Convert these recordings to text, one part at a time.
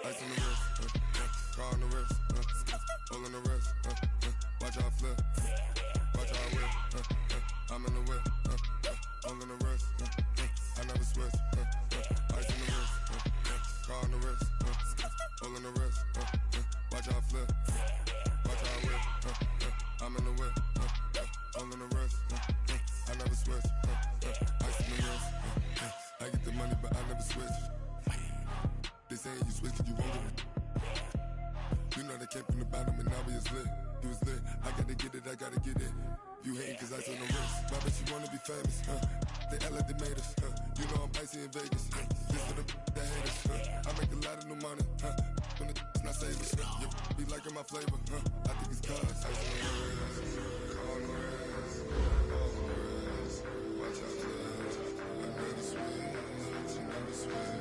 Ice on the wrist, car on the wrist, hole in the wrist, watch how I flip, watch how I whip, I'm in the whip, hole in the wrist, I never switch, ice on the wrist, car on the wrist, hole in the wrist, watch how I flip, watch how I whip, I'm in the whip, hole in the wrist, I never switch, ice on the wrist, I get the money but I never switch. They saying you switch 'cause you won't get it. You know they came from the bottom and now we is lit. You was lit, I gotta get it, I gotta get it. You hating 'cause ice on the wrist. Why bet you wanna be famous, They act like they made us, You know I'm icy in Vegas, This for the that hate us, I make a lot of new money, When it's not savers, You be liking my flavor, I think it's cause ice on the wrist, on the wrist, on the wrist. Watch out, cuz I never switch, I never switch.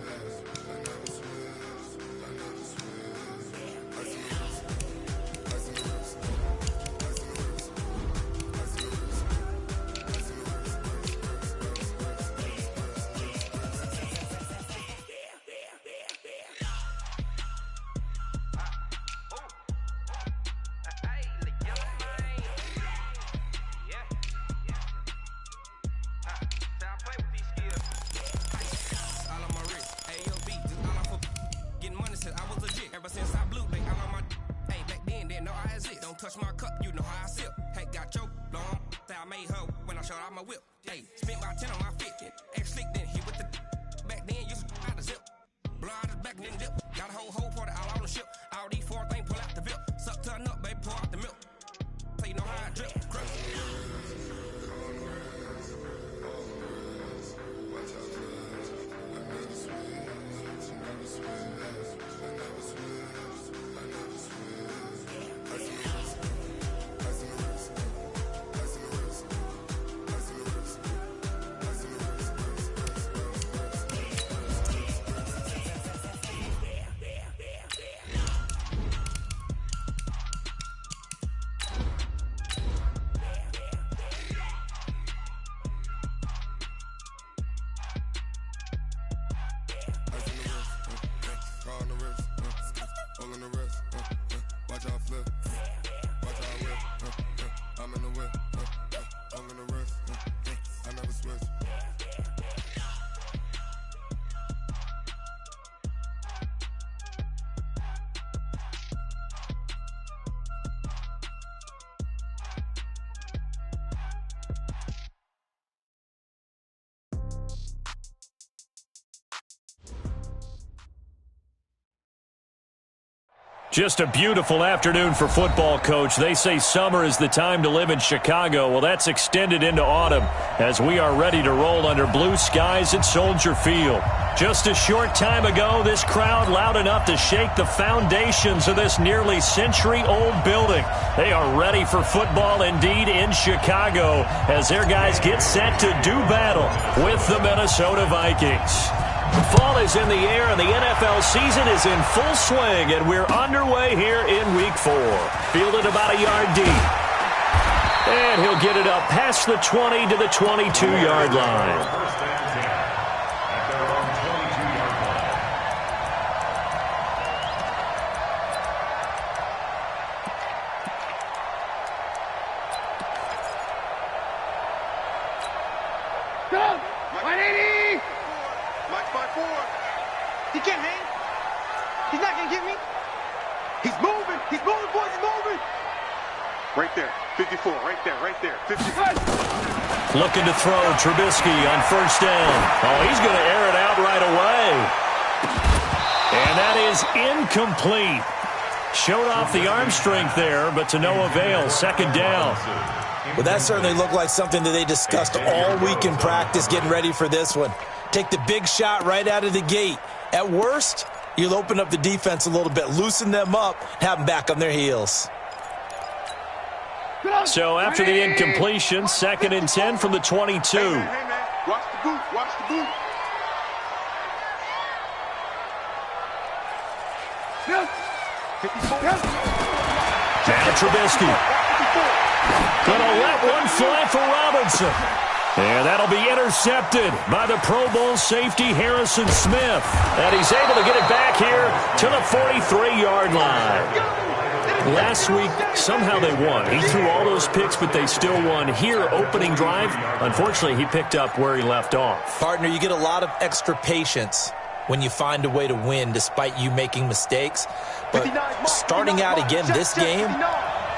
Touch my cup, you know how I sip. Hey, got your long, I made her when I showed out my whip. Hey, spent about 10 on my fit. Ex slick, then hit with the back then, used to out the zip. Blow out his back, then dip. Got a whole party all on the ship. All these four things, pull out the VIP. Suck to a nut, baby, pour out the milk. So you know how I drip. Crush. Just a beautiful afternoon for football, Coach. They say summer is the time to live in Chicago. Well, that's extended into autumn as we are ready to roll under blue skies at Soldier Field. Just a short time ago, this crowd loud enough to shake the foundations of this nearly century-old building. They are ready for football indeed in Chicago as their guys get set to do battle with the Minnesota Vikings. Fall is in the air, and the NFL season is in full swing, and we're underway here in Week 4. Fielded about a yard deep. And he'll get it up past the 20 to the 22-yard line. He can't hang. He's not going to get me. He's moving. He's moving, boys. He's moving. Right there. 54. Right there. Right there. 55. Looking to throw Trubisky on first down. Oh, he's going to air it out right away. And that is incomplete. Showed off the arm strength there, but to no avail. Second down. Well, that certainly looked like something that they discussed all week in practice getting ready for this one. Take the big shot right out of the gate. At worst, you'll open up the defense a little bit, loosen them up, have them back on their heels. So after the incompletion, 2nd and 10 from the 22. Hey, man. Watch the boot. Watch the boot. Now Trubisky. Gonna let one fly for Robinson. And that'll be intercepted by the Pro Bowl safety Harrison Smith. And he's able to get it back here to the 43-yard line. Last week, somehow they won. He threw all those picks, but they still won. Here, opening drive, unfortunately, he picked up where he left off. Partner, you get a lot of extra patience when you find a way to win despite you making mistakes. But starting out again this game,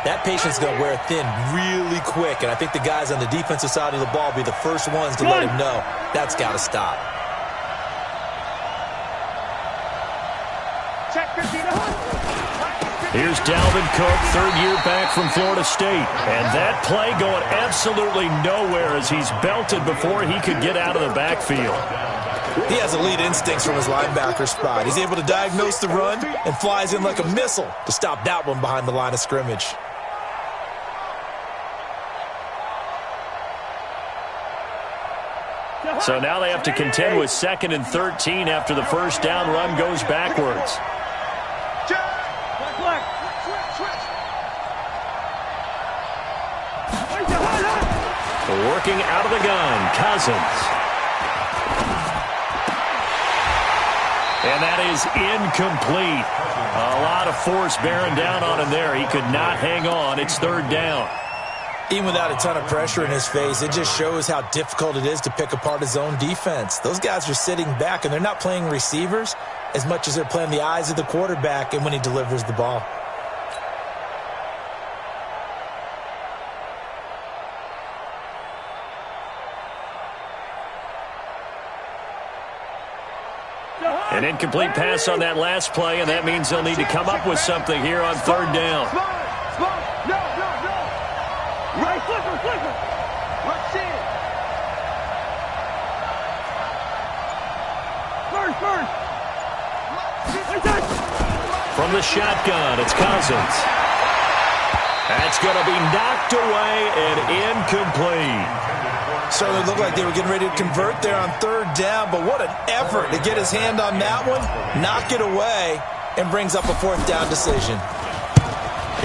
that patience is going to wear thin really quick. And I think the guys on the defensive side of the ball will be the first ones to let him know that's got to stop. Here's Dalvin Cook, third year back from Florida State. And that play going absolutely nowhere as he's belted before he could get out of the backfield. He has elite instincts from his linebacker spot. He's able to diagnose the run and flies in like a missile to stop that one behind the line of scrimmage. So now they have to contend with 2nd and 13 after the first down run goes backwards. Working out of the gun, Cousins. And that is incomplete. A lot of force bearing down on him there. He could not hang on. It's 3rd down. Even without a ton of pressure in his face, it just shows how difficult it is to pick apart his own defense. Those guys are sitting back, and they're not playing receivers as much as they're playing the eyes of the quarterback and when he delivers the ball. An incomplete pass on that last play, and that means they'll need to come up with something here on 3rd down. No. Right, flipper. Let's see it. First. From the shotgun, it's Cousins. That's going to be knocked away and incomplete. Certainly looked like they were getting ready to convert there on 3rd down, but what an effort to get his hand on that one, knock it away, and brings up a 4th down decision.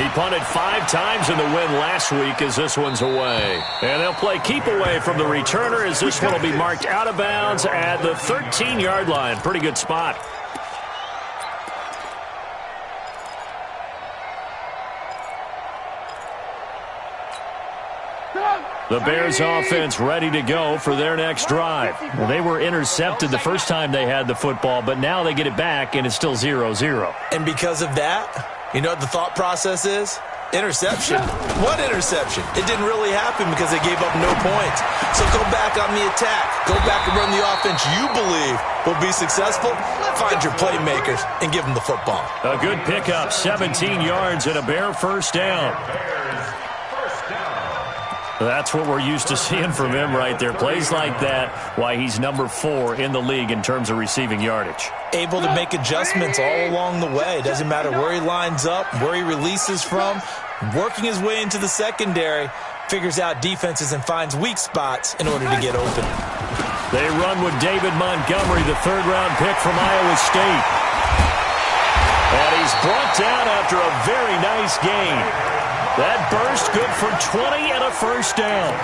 He punted 5 times in the win last week as this one's away. And they'll play keep away from the returner as this one will be marked out of bounds at the 13-yard line. Pretty good spot. The Bears offense ready to go for their next drive. Well, they were intercepted the first time they had the football, but now they get it back, and it's still 0-0. And because of that, you know what the thought process is? Interception. What interception? It didn't really happen because they gave up no points. So go back on the attack. Go back and run the offense you believe will be successful. Find your playmakers and give them the football. A good pickup, 17 yards and a Bear first down. That's what we're used to seeing from him right there. Plays like that, why he's number 4 in the league in terms of receiving yardage. Able to make adjustments all along the way. Doesn't matter where he lines up, where he releases from. Working his way into the secondary, figures out defenses and finds weak spots in order to get open. They run with David Montgomery, the 3rd-round pick from Iowa State. And he's brought down after a very nice gain. That burst good for 20 and a first down.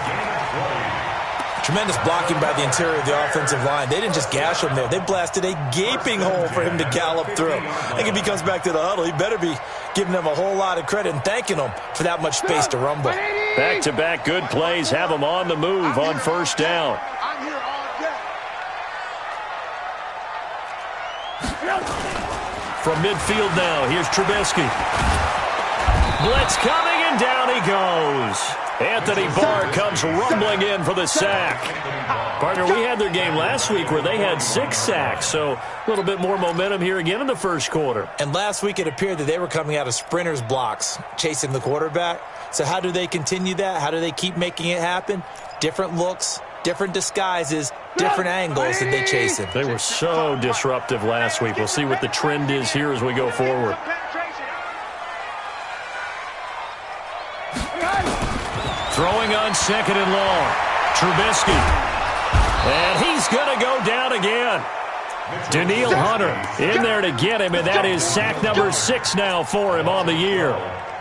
Tremendous blocking by the interior of the offensive line. They didn't just gash him there. They blasted a gaping hole for him to gallop through. I think if he comes back to the huddle, he better be giving them a whole lot of credit and thanking them for that much space to rumble. Back-to-back good plays have him on the move on first down. I'm here all day. From midfield now, here's Trubisky. Blitz coming, and down he goes. Anthony Barr comes rumbling in for the sack. Partner, we had their game last week where they had 6 sacks, so a little bit more momentum here again in the first quarter. And last week it appeared that they were coming out of sprinters blocks, chasing the quarterback. So how do they continue that? How do they keep making it happen? Different looks, different disguises, different angles that they chase him. They were so disruptive last week. We'll see what the trend is here as we go forward. Throwing on 2nd and long. Trubisky. And he's going to go down again. Danielle Hunter in there to get him, and that is sack number 6 now for him on the year.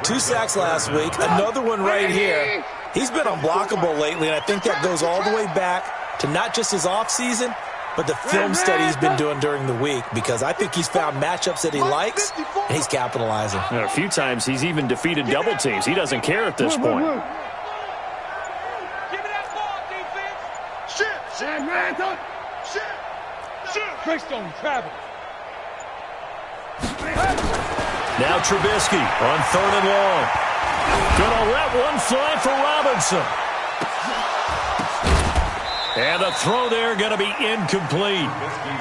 2 sacks last week, another one right here. He's been unblockable lately, and I think that goes all the way back to not just his offseason, but the film study he's been doing during the week, because I think he's found matchups that he likes, and he's capitalizing. And a few times he's even defeated double teams. He doesn't care at this point. Give me that ball, defense. Shit, man. Shit. Greystone travel. Now Trubisky on 3rd and long. Gonna let one fly for Robinson. And the throw there going to be incomplete.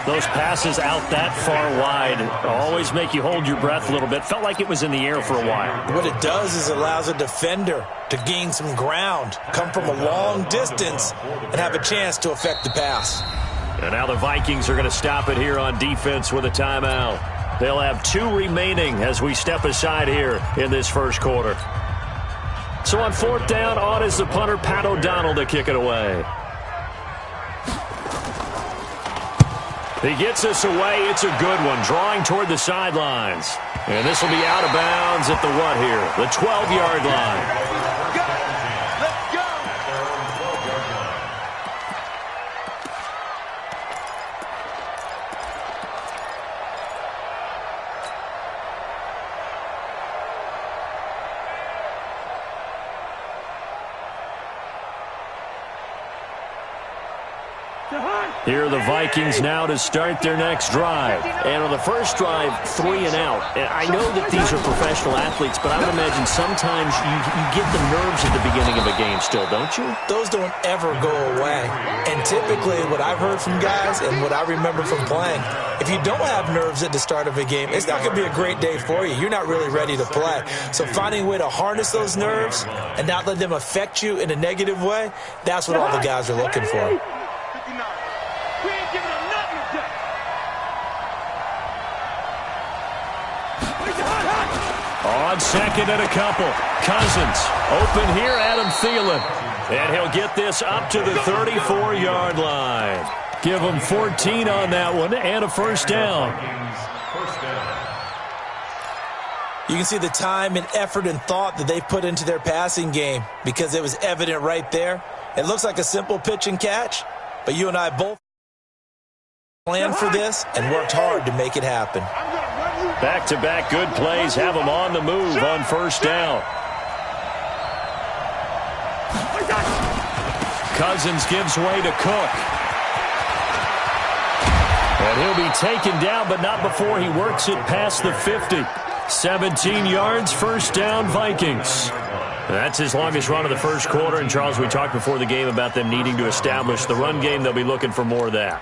Those passes out that far wide always make you hold your breath a little bit. Felt like it was in the air for a while. What it does is it allows a defender to gain some ground, come from a long distance, and have a chance to affect the pass. And now the Vikings are going to stop it here on defense with a timeout. They'll have 2 remaining as we step aside here in this first quarter. So on 4th down, on is the punter, Pat O'Donnell, to kick it away. He gets this away. It's a good one, drawing toward the sidelines. And this will be out of bounds at the what here? The 12-yard line. Here are the Vikings now to start their next drive. And on the first drive, 3 and out. And I know that these are professional athletes, but I would imagine sometimes you get the nerves at the beginning of a game still, don't you? Those don't ever go away. And typically what I've heard from guys and what I remember from playing, if you don't have nerves at the start of a game, it's not going to be a great day for you. You're not really ready to play. So finding a way to harness those nerves and not let them affect you in a negative way, that's what all the guys are looking for. On 2nd and a couple. Cousins open here, Adam Thielen. And he'll get this up to the 34-yard line. Give him 14 on that one and a first down. You can see the time and effort and thought that they put into their passing game because it was evident right there. It looks like a simple pitch and catch, but you and I both planned for this and worked hard to make it happen. Back-to-back good plays have them on the move on first down. Cousins gives way to Cook. And he'll be taken down, but not before he works it past the 50. 17 yards, first down, Vikings. That's his longest run of the first quarter. And, Charles, we talked before the game about them needing to establish the run game. They'll be looking for more of that.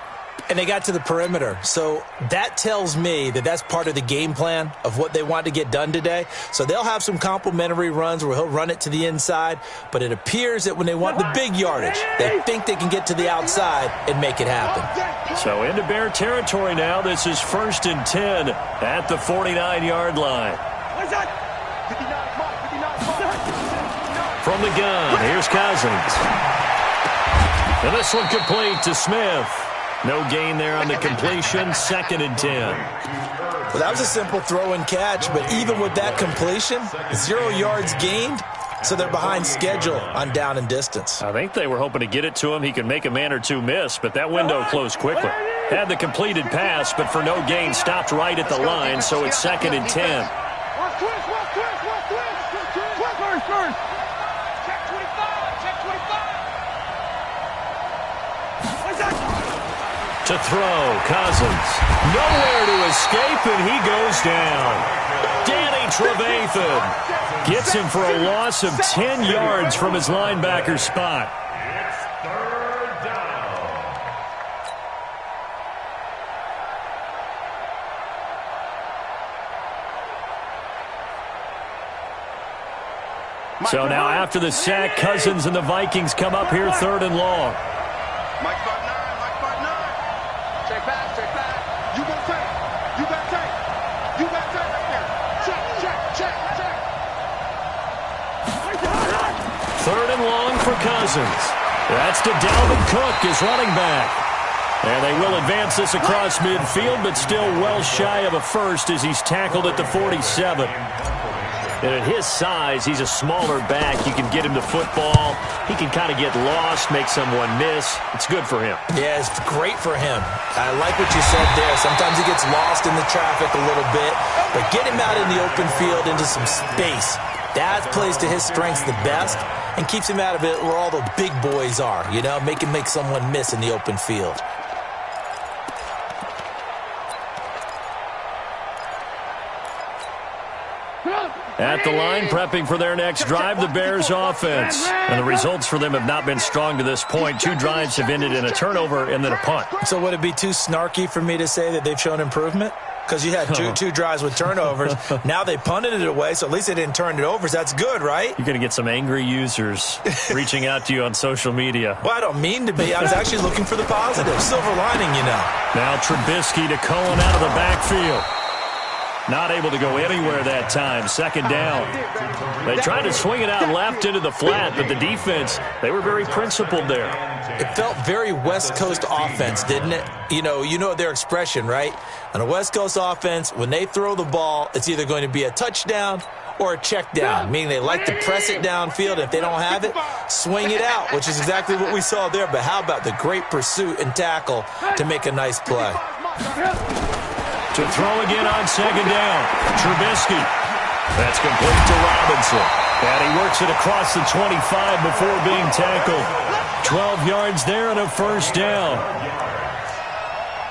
And they got to the perimeter. So that tells me that that's part of the game plan of what they want to get done today. So they'll have some complementary runs where he'll run it to the inside. But it appears that when they want the big yardage, they think they can get to the outside and make it happen. So into Bear territory now. This is 1st and 10 at the 49-yard line. From the gun, here's Cousins. And this one complete to Smith. No gain there on the completion, 2nd and 10. Well, that was a simple throw and catch, but even with that completion, 0 yards gained, so they're behind schedule on down and distance. I think they were hoping to get it to him. He could make a man or two miss, but that window closed quickly. Had the completed pass, but for no gain, stopped right at the line, so it's 2nd and 10. To throw, Cousins. Nowhere to escape, and he goes down. Danny Trevathan gets him for a loss of 10 yards from his linebacker spot. It's 3rd down. So now after the sack, Cousins and the Vikings come up here 3rd and long. Mike 5-9. Check back. You got tape. You got tape right there. Check. 3rd and long for Cousins. That's to Dalvin Cook, his running back. And they will advance this across midfield, but still well shy of a first as he's tackled at the 47. And at his size, he's a smaller back. You can get him the football. He can kind of get lost, make someone miss. It's good for him. Yeah, it's great for him. I like what you said there. Sometimes he gets lost in the traffic a little bit, but get him out in the open field into some space. That plays to his strengths the best and keeps him out of it where all the big boys are, you know, make someone miss in the open field. At the line, prepping for their next drive, the Bears offense. And the results for them have not been strong to this point. 2 drives have ended in a turnover and then a punt. So would it be too snarky for me to say that they've shown improvement? Because you had two drives with turnovers. Now they punted it away, so at least they didn't turn it over. So that's good, right? You're going to get some angry users reaching out to you on social media. Well, I don't mean to be. I was actually looking for the positive. Silver lining, you know. Now Trubisky to Cohen out of the backfield. Not able to go anywhere that time. Second down. They tried to swing it out left into the flat, but the defense, they were very principled there. It felt very West Coast offense, didn't it? You know their expression, right? On a West Coast offense, when they throw the ball, it's either going to be a touchdown or a check down, meaning they like to press it downfield. If they don't have it, swing it out, which is exactly what we saw there. But how about the great pursuit and tackle to make a nice play? To throw again on second down. Trubisky. That's complete to Robinson. And he works it across the 25 before being tackled. 12 yards there and a first down.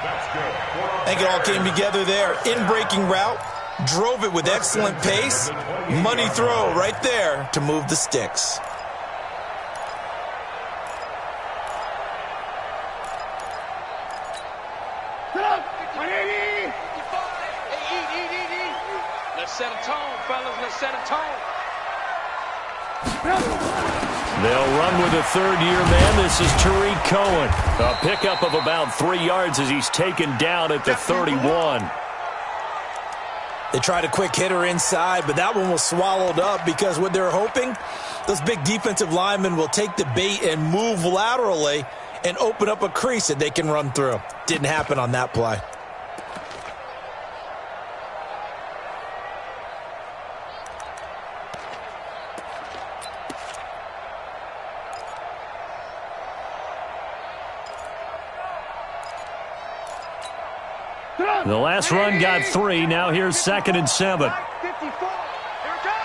I think it all came together there. In-breaking route. Drove it with excellent pace. Money throw right there to move the sticks. Set a tone, fellas. Let's set a tone. They'll run with a third-year man. This is Tariq Cohen. A pickup of about 3 yards as he's taken down at the 31. They tried a quick hitter inside, but that one was swallowed up because what they're hoping, those big defensive linemen will take the bait and move laterally and open up a crease that they can run through. Didn't happen on that play. The last run got 3. Now here's 2nd and 7. 54. Here it comes.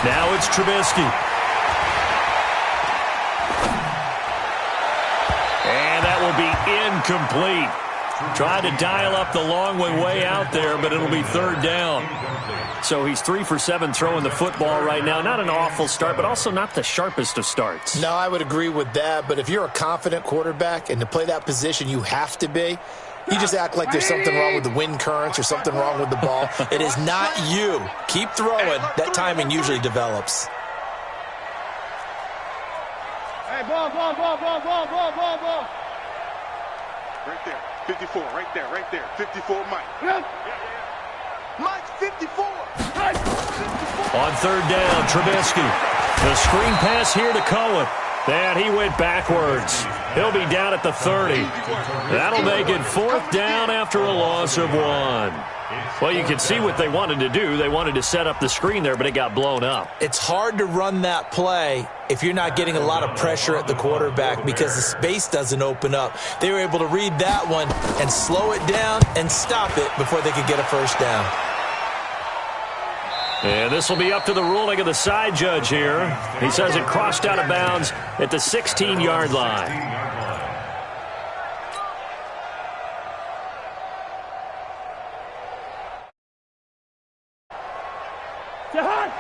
Now it's Trubisky. And that will be incomplete. Tried to dial up the long way out there, but it'll be third down. So he's 3 for 7 throwing the football right now. Not an awful start, but also not the sharpest of starts. No, I would agree with that. But if you're a confident quarterback and to play that position, you have to be. You just act like there's something wrong with the wind currents or something wrong with the ball. It is not you. Keep throwing. That timing usually develops. Hey, ball. Right there. 54. Right there. 54, Mike. Mike, 54. On third down, Trubisky. The screen pass here to Cohen. And he went backwards. He'll be down at the 30. That'll make it 4th down after a loss of 1. Well, you can see what they wanted to do. They wanted to set up the screen there, but it got blown up. It's hard to run that play if you're not getting a lot of pressure at the quarterback because the space doesn't open up. They were able to read that one and slow it down and stop it before they could get a first down. And this will be up to the ruling of the side judge here. He says it crossed out of bounds at the 16-yard line.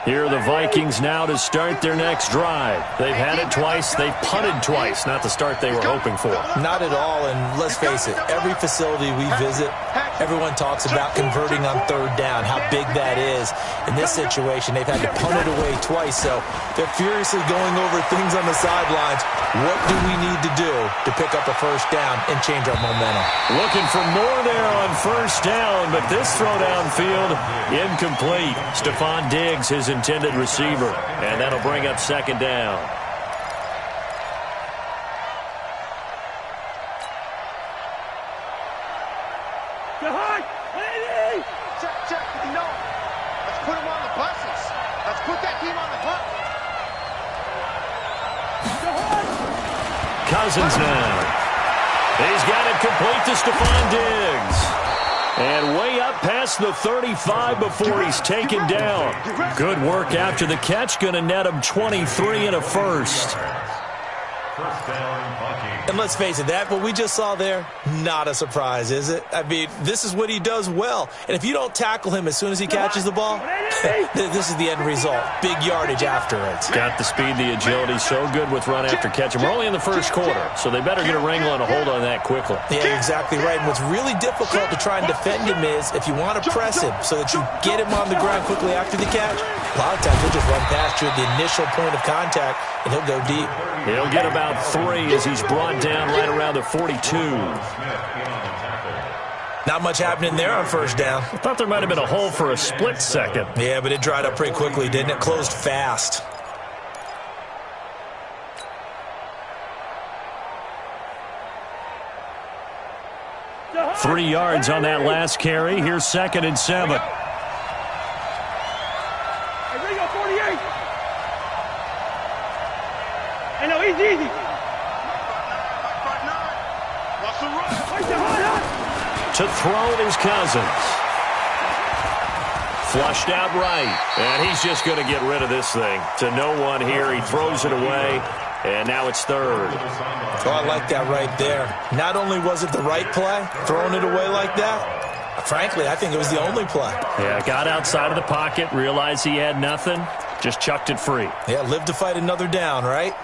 Here are the Vikings now to start their next drive. They've had it twice. They've punted twice. Not the start they were hoping for. Not at all, and let's face it, every facility we visit, everyone talks about converting on third down, how big that is. In this situation, they've had to punt it away twice, so they're furiously going over things on the sidelines. What do we need to do to pick up a first down and change our momentum? Looking for more there on first down, but this throw downfield, incomplete. Stephon Diggs, his intended receiver, and that'll bring up second down. Check. No. Let's put him on the buses. Let's put that team on the bus. Cousins now. He's got it complete to Stephon Diggs. And way up past the 35 before he's taken down. Good work after the catch. Going to net him 23 and a first. And let's face it, that what we just saw there, not a surprise, is it? I mean, this is what he does well. And if you don't tackle him as soon as he catches the ball, this is the end result. Big yardage afterwards. Got the speed, the agility, so good with run after catch. And we're only in the first quarter, so they better get a wrangle and a hold on that quickly. Yeah, exactly right. And what's really difficult to try and defend him is if you want to press him so that you get him on the ground quickly after the catch, a lot of times he'll just run past you at the initial point of contact, and he'll go deep. He'll get about 3 as he's brought down right around the 42. Not much happening there on first down. I thought there might have been a hole for a split second. Yeah, but it dried up pretty quickly, didn't it? Closed fast. Three yards on that last carry. Here's 2nd and 7. I know, easy. To throw is Cousins. Flushed out right. And he's just going to get rid of this thing. To no one here. He throws it away. And now it's 3rd. Oh, I like that right there. Not only was it the right play, throwing it away like that, frankly, I think it was the only play. Yeah, got outside of the pocket, realized he had nothing, just chucked it free. Yeah, live to fight another down, right?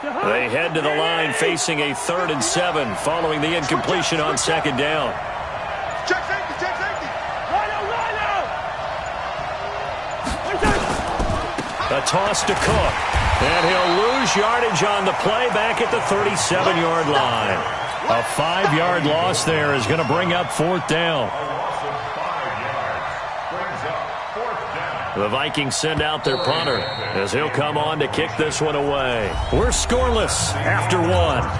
They head to the line facing a 3rd and 7 following the incompletion on 2nd down. Check safety. A toss to Cook. And he'll lose yardage on the play back at the 37-yard line. A 5-yard loss there is going to bring up 4th down. The Vikings send out their punter as he'll come on to kick this one away. We're scoreless after 1.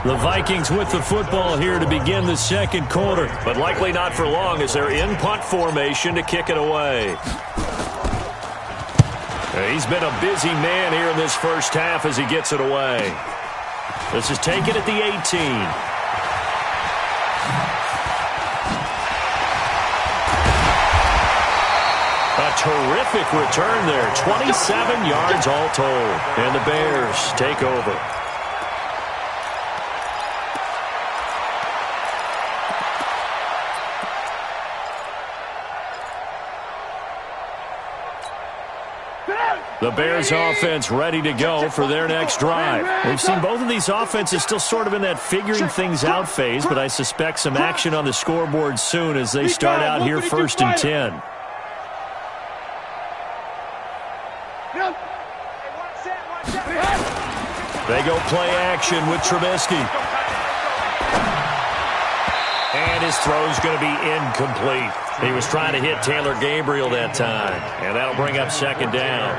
The Vikings with the football here to begin the 2nd quarter, but likely not for long as they're in punt formation to kick it away. He's been a busy man here in this first half as he gets it away. This is taken at the 18. A terrific return there. 27 yards all told. And the Bears take over. The Bears offense ready to go for their next drive. We've seen both of these offenses still sort of in that figuring things out phase, but I suspect some action on the scoreboard soon as they start out here 1st and 10. They go play action with Trubisky. And his throw's going to be incomplete. He was trying to hit Taylor Gabriel that time. And that'll bring up 2nd down.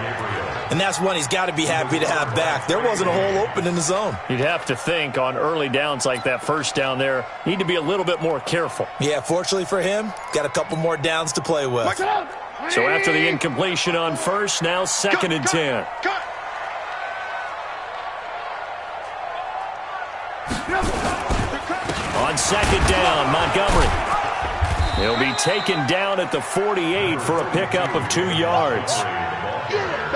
And that's one he's got to be happy to have back. There wasn't a hole open in the zone. You'd have to think on early downs like that 1st down there, need to be a little bit more careful. Yeah, fortunately for him, got a couple more downs to play with. So after the incompletion on 1st, now 2nd and 10. On 2nd down, Montgomery. He'll be taken down at the 48 for a pickup of 2 yards.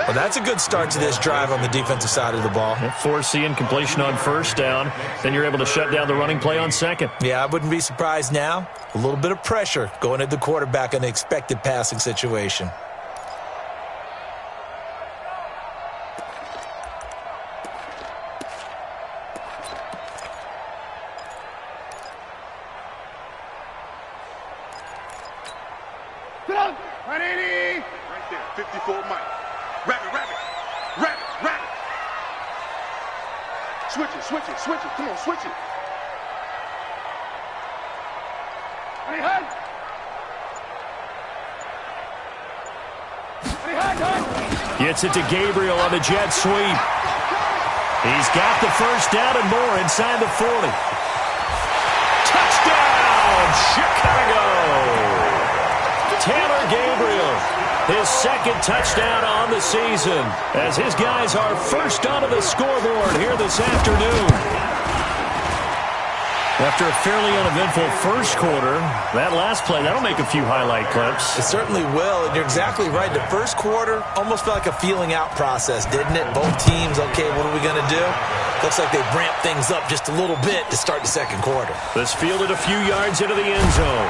Well, that's a good start to this drive on the defensive side of the ball. Force the incompletion on 1st down. Then you're able to shut down the running play on 2nd. Yeah, I wouldn't be surprised now. A little bit of pressure going at the quarterback in an expected passing situation. Right there, 54 Mike. Rabbit. Switch it. Come on, switch it. Gets it to Gabriel on the jet sweep. He's got the first down and more inside the 40. Touchdown, Chicago! Taylor Gabriel, his second touchdown on the season, as his guys are first onto the scoreboard here this afternoon. After a fairly uneventful first quarter, that last play, that'll make a few highlight clips. It certainly will, and you're exactly right. The first quarter almost felt like a feeling out process, didn't it? Both teams, okay, what are we going to do? Looks like they've ramped things up just a little bit to start the second quarter. This fielded a few yards into the end zone,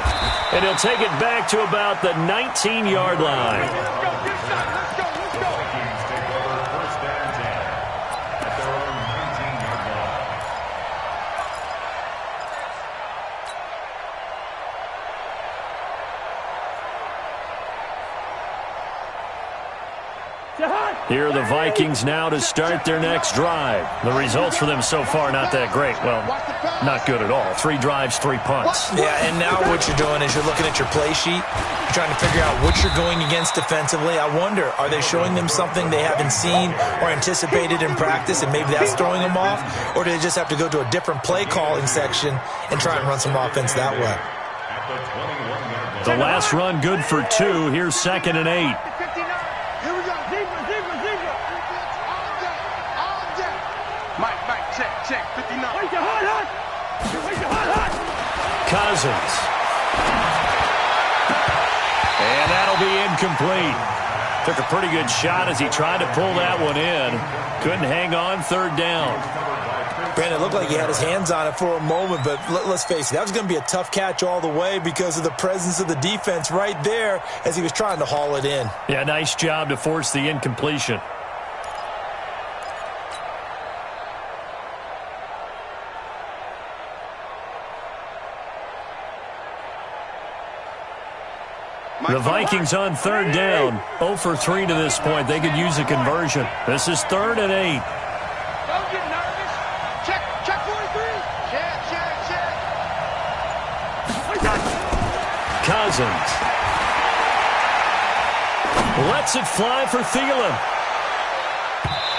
and he'll take it back to about the 19-yard line. Here are the Vikings now to start their next drive. The results for them so far not that great. Well, not good at all. 3 drives, 3 punts. Yeah, and now what you're doing is you're looking at your play sheet. You're trying to figure out what you're going against defensively. I wonder, are they showing them something they haven't seen or anticipated in practice, and maybe that's throwing them off? Or do they just have to go to a different play calling section and try and run some offense that way? The last run good for 2. Here's 2nd and 8. Check, 59. Cousins. And that'll be incomplete. Took a pretty good shot as he tried to pull that one in. Couldn't hang on, 3rd down. Brandon, it looked like he had his hands on it for a moment, but let's face it, that was going to be a tough catch all the way because of the presence of the defense right there as he was trying to haul it in. Yeah, nice job to force the incompletion. The Vikings on 3rd down, 0 for 3 to this point. They could use a conversion. This is 3rd and 8. Don't get nervous. Check 43. Check. Cousins. Lets it fly for Thielen.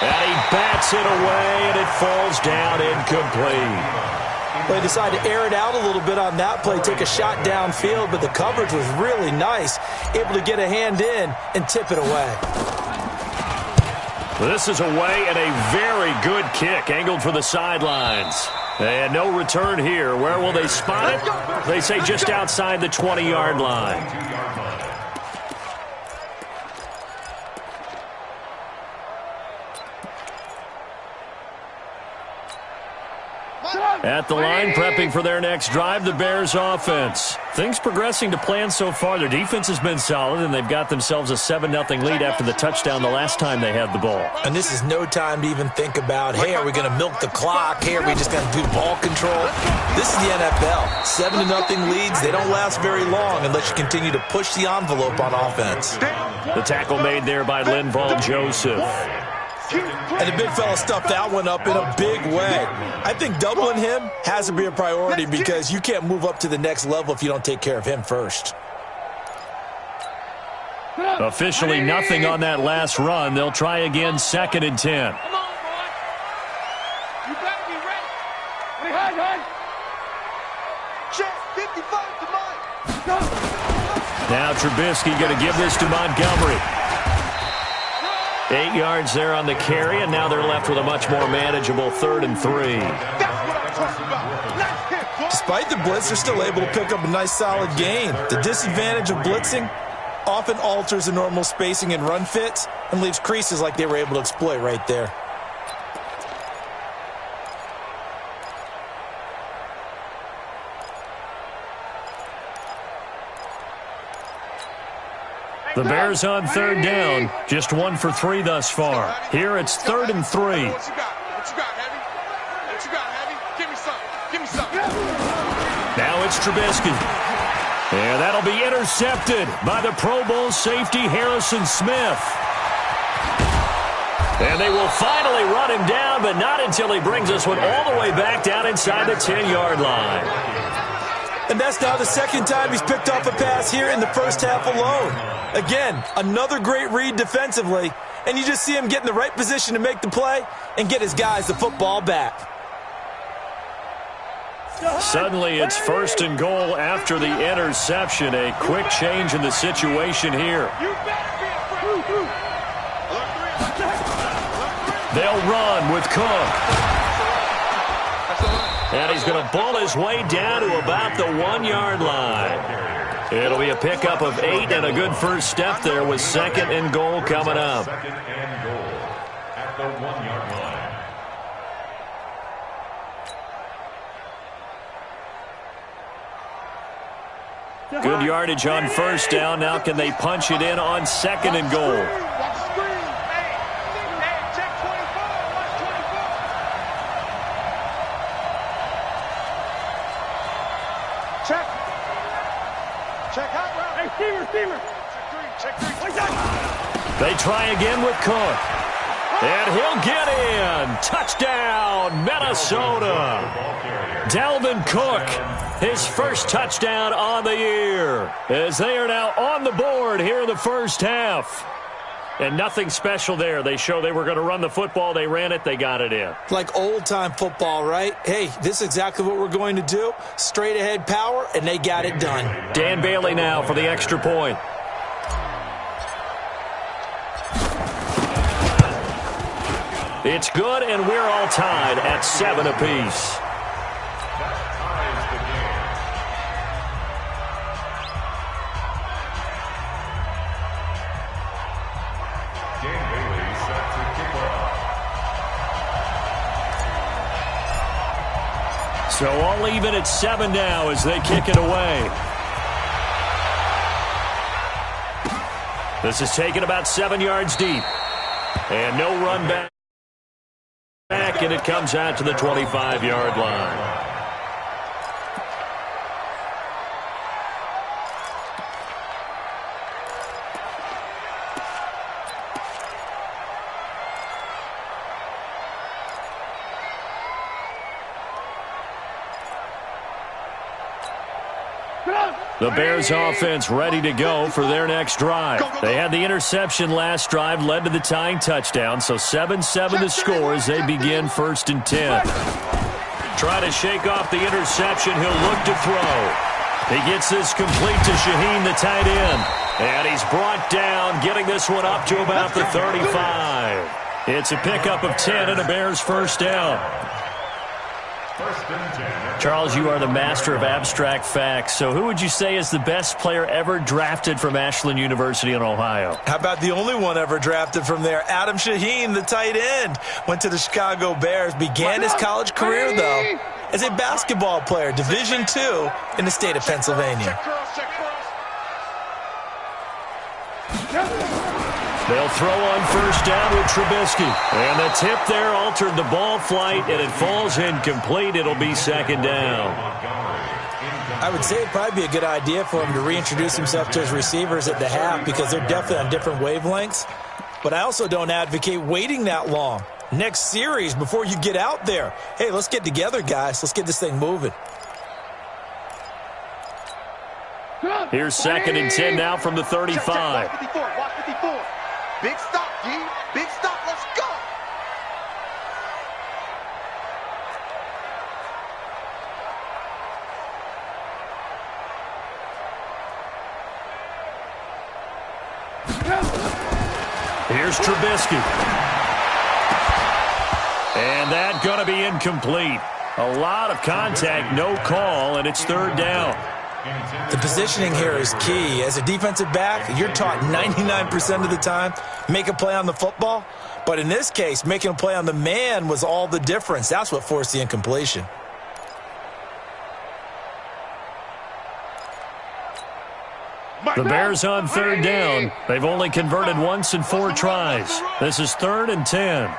And he bats it away, and it falls down incomplete. They decided to air it out a little bit on that play, take a shot downfield, but the coverage was really nice, able to get a hand in and tip it away. This is away and a very good kick, angled for the sidelines. And no return here. Where will they spot it? They say just outside the 20-yard line. At the line, prepping for their next drive, the Bears offense. Things progressing to plan so far. Their defense has been solid, and they've got themselves a 7-0 lead after the touchdown the last time they had the ball. And this is no time to even think about, hey, are we going to milk the clock? Hey, are we just going to do ball control? This is the NFL. 7-0 leads, they don't last very long unless you continue to push the envelope on offense. The tackle made there by Linval Joseph. And the big fella stuffed that one up in a big way. I think doubling him has to be a priority because you can't move up to the next level if you don't take care of him first. Officially nothing on that last run. They'll try again, 2nd and 10. Come on, boy. You better be ready. Check 55 to Mike. Now Trubisky going to give this to Montgomery. 8 yards there on the carry, and now they're left with a much more manageable 3rd and 3. Despite the blitz, they're still able to pick up a nice solid gain. The disadvantage of blitzing often alters the normal spacing and run fits and leaves creases like they were able to exploit right there. The Bears on 3rd down, just 1 for 3 thus far. Here it's 3rd and 3. What you got, Heavy? What you got, Heavy? Give me something. Give me something. Now it's Trubisky. And that'll be intercepted by the Pro Bowl safety Harrison Smith. And they will finally run him down, but not until he brings this one all the way back down inside the 10-yard line. And that's now the second time he's picked off a pass here in the first half alone. Again, another great read defensively, and you just see him get in the right position to make the play and get his guys the football back. Suddenly it's 1st and goal after the interception. A quick change in the situation here. They'll run with Cook. And he's going to bull his way down to about the 1-yard line. It'll be a pickup of 8 and a good first step there with 2nd and goal coming up. 2nd and goal at the 1-yard line. Good yardage on first down. Now can they punch it in on 2nd and goal? Check out route. Hey, receiver. Check three. They try again with Cook. And he'll get in. Touchdown, Minnesota. Dalvin Cook, his first touchdown on the year, as they are now on the board here in the first half. And nothing special there. They show they were going to run the football. They ran it. They got it in. Like old-time football, right? Hey, this is exactly what we're going to do. Straight-ahead power, and they got it done. Dan Bailey now for the extra point. It's good, and we're all tied at 7 apiece. So all even at 7 now as they kick it away. This is taken about 7 yards deep. And no run back. And it comes out to the 25-yard line. The Bears offense ready to go for their next drive. They had the interception last drive, led to the tying touchdown, so 7-7 the score as they begin 1st and 10. Try to shake off the interception. He'll look to throw. He gets this complete to Shaheen, the tight end. And he's brought down, getting this one up to about the 35. It's a pickup of 10 and a Bears first down. Charles, you are the master of abstract facts. So who would you say is the best player ever drafted from Ashland University in Ohio? How about the only one ever drafted from there? Adam Shaheen, the tight end. Went to the Chicago Bears. Began his college career, though, as a basketball player, Division II in the state of Pennsylvania. They'll throw on first down with Trubisky. And the tip there altered the ball flight, and it falls incomplete. It'll be 2nd down. I would say it'd probably be a good idea for him to reintroduce himself to his receivers at the half because they're definitely on different wavelengths. But I also don't advocate waiting that long. Next series before you get out there. Hey, let's get together, guys. Let's get this thing moving. Here's 2nd and 10 now from the 35. Watch 54. Big stop, D. Big stop. Let's go. Here's Trubisky. And that going to be incomplete. A lot of contact, no call, and it's 3rd down. The positioning here is key. As a defensive back, you're taught 99% of the time, make a play on the football. But in this case, making a play on the man was all the difference. That's what forced the incompletion. The Bears on 3rd down. They've only converted once in 4 tries. This is 3rd and 10.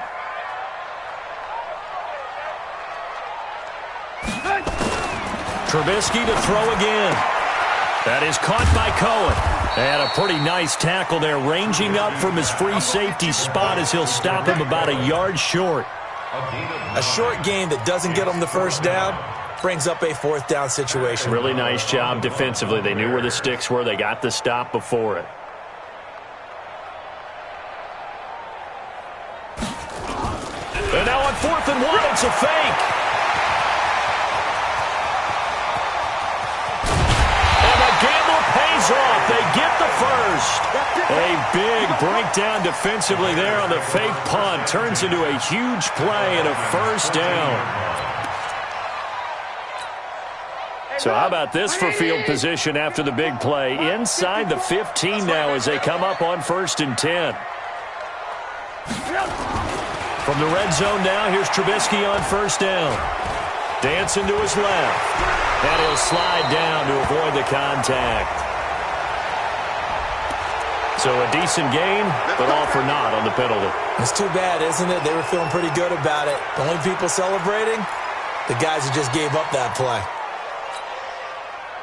Trubisky to throw again. That is caught by Cohen. And a pretty nice tackle there, ranging up from his free safety spot as he'll stop him about a yard short. A short gain that doesn't get him the first down, brings up a 4th down situation. Really nice job defensively. They knew where the sticks were. They got the stop before it. And now on 4th and 1, it's a fake. And the gamble pays off. They get the first. A big breakdown defensively there on the fake punt. Turns into a huge play and a first down. So how about this for field position after the big play? Inside the 15 now as they come up on 1st and 10. From the red zone now, here's Trubisky on 1st down. Dancing to his left. And he'll slide down to avoid the contact. So a decent gain, but all for naught on the penalty. It's too bad, isn't it? They were feeling pretty good about it. The only people celebrating, the guys who just gave up that play.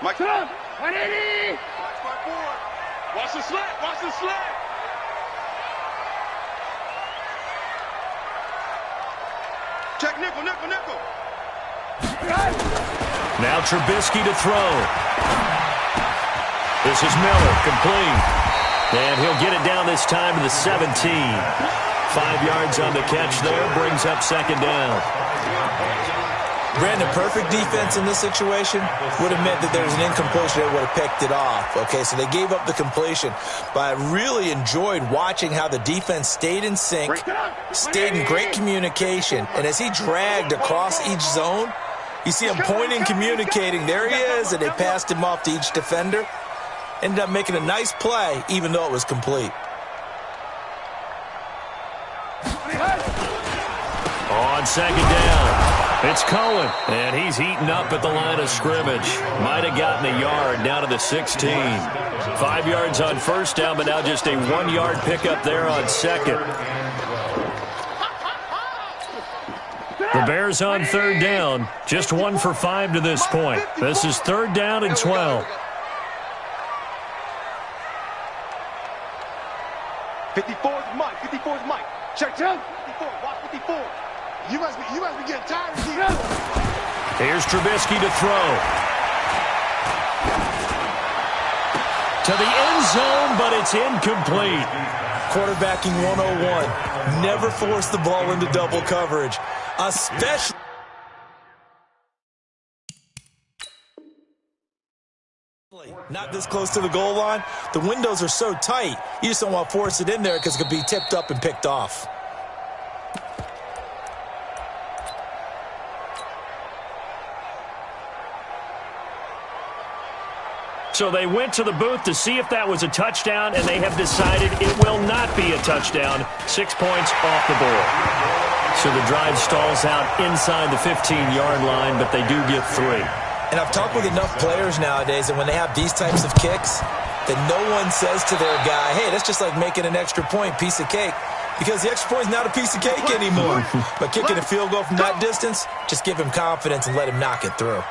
Mike, 180. Watch the slant. Watch the slant. Check nickel, nickel, nickel. Now Trubisky to throw. This is Miller, complete. And he'll get it down this time to the 17. 5 yards on the catch there, brings up 2nd down. Brandon, perfect defense in this situation would have meant that there was an incompletion that would have picked it off. Okay, so they gave up the completion. But I really enjoyed watching how the defense stayed in sync, stayed in great communication. And as he dragged across each zone, you see him pointing, communicating. There he is, and they passed him off to each defender. Ended up making a nice play, even though it was complete. On 2nd down. It's Cohen, and he's heating up at the line of scrimmage. Might have gotten a yard down to the 16. 5 yards on 1st down, but now just a 1-yard pickup there on 2nd. The Bears on 3rd down, just 1 for 5 to this point. This is 3rd down and 12. 54 is Mike. 54 is Mike. Check, check. 54. Watch 54. You must be getting tired of these. Here's Trubisky to throw. To the end zone, but it's incomplete. Quarterbacking 101. Never force the ball into double coverage. Especially not this close to the goal line. The windows are so tight, you just don't want to force it in there because it could be tipped up and picked off. So they went to the booth to see if that was a touchdown, and they have decided it will not be a touchdown. 6 points off the board. So the drive stalls out inside the 15-yard line, but they do get 3. And I've talked with enough players nowadays, and when they have these types of kicks, that no one says to their guy, hey, that's just like making an extra point, piece of cake. Because the extra point is not a piece of cake anymore. But kicking a field goal from that distance, just give him confidence and let him knock it through.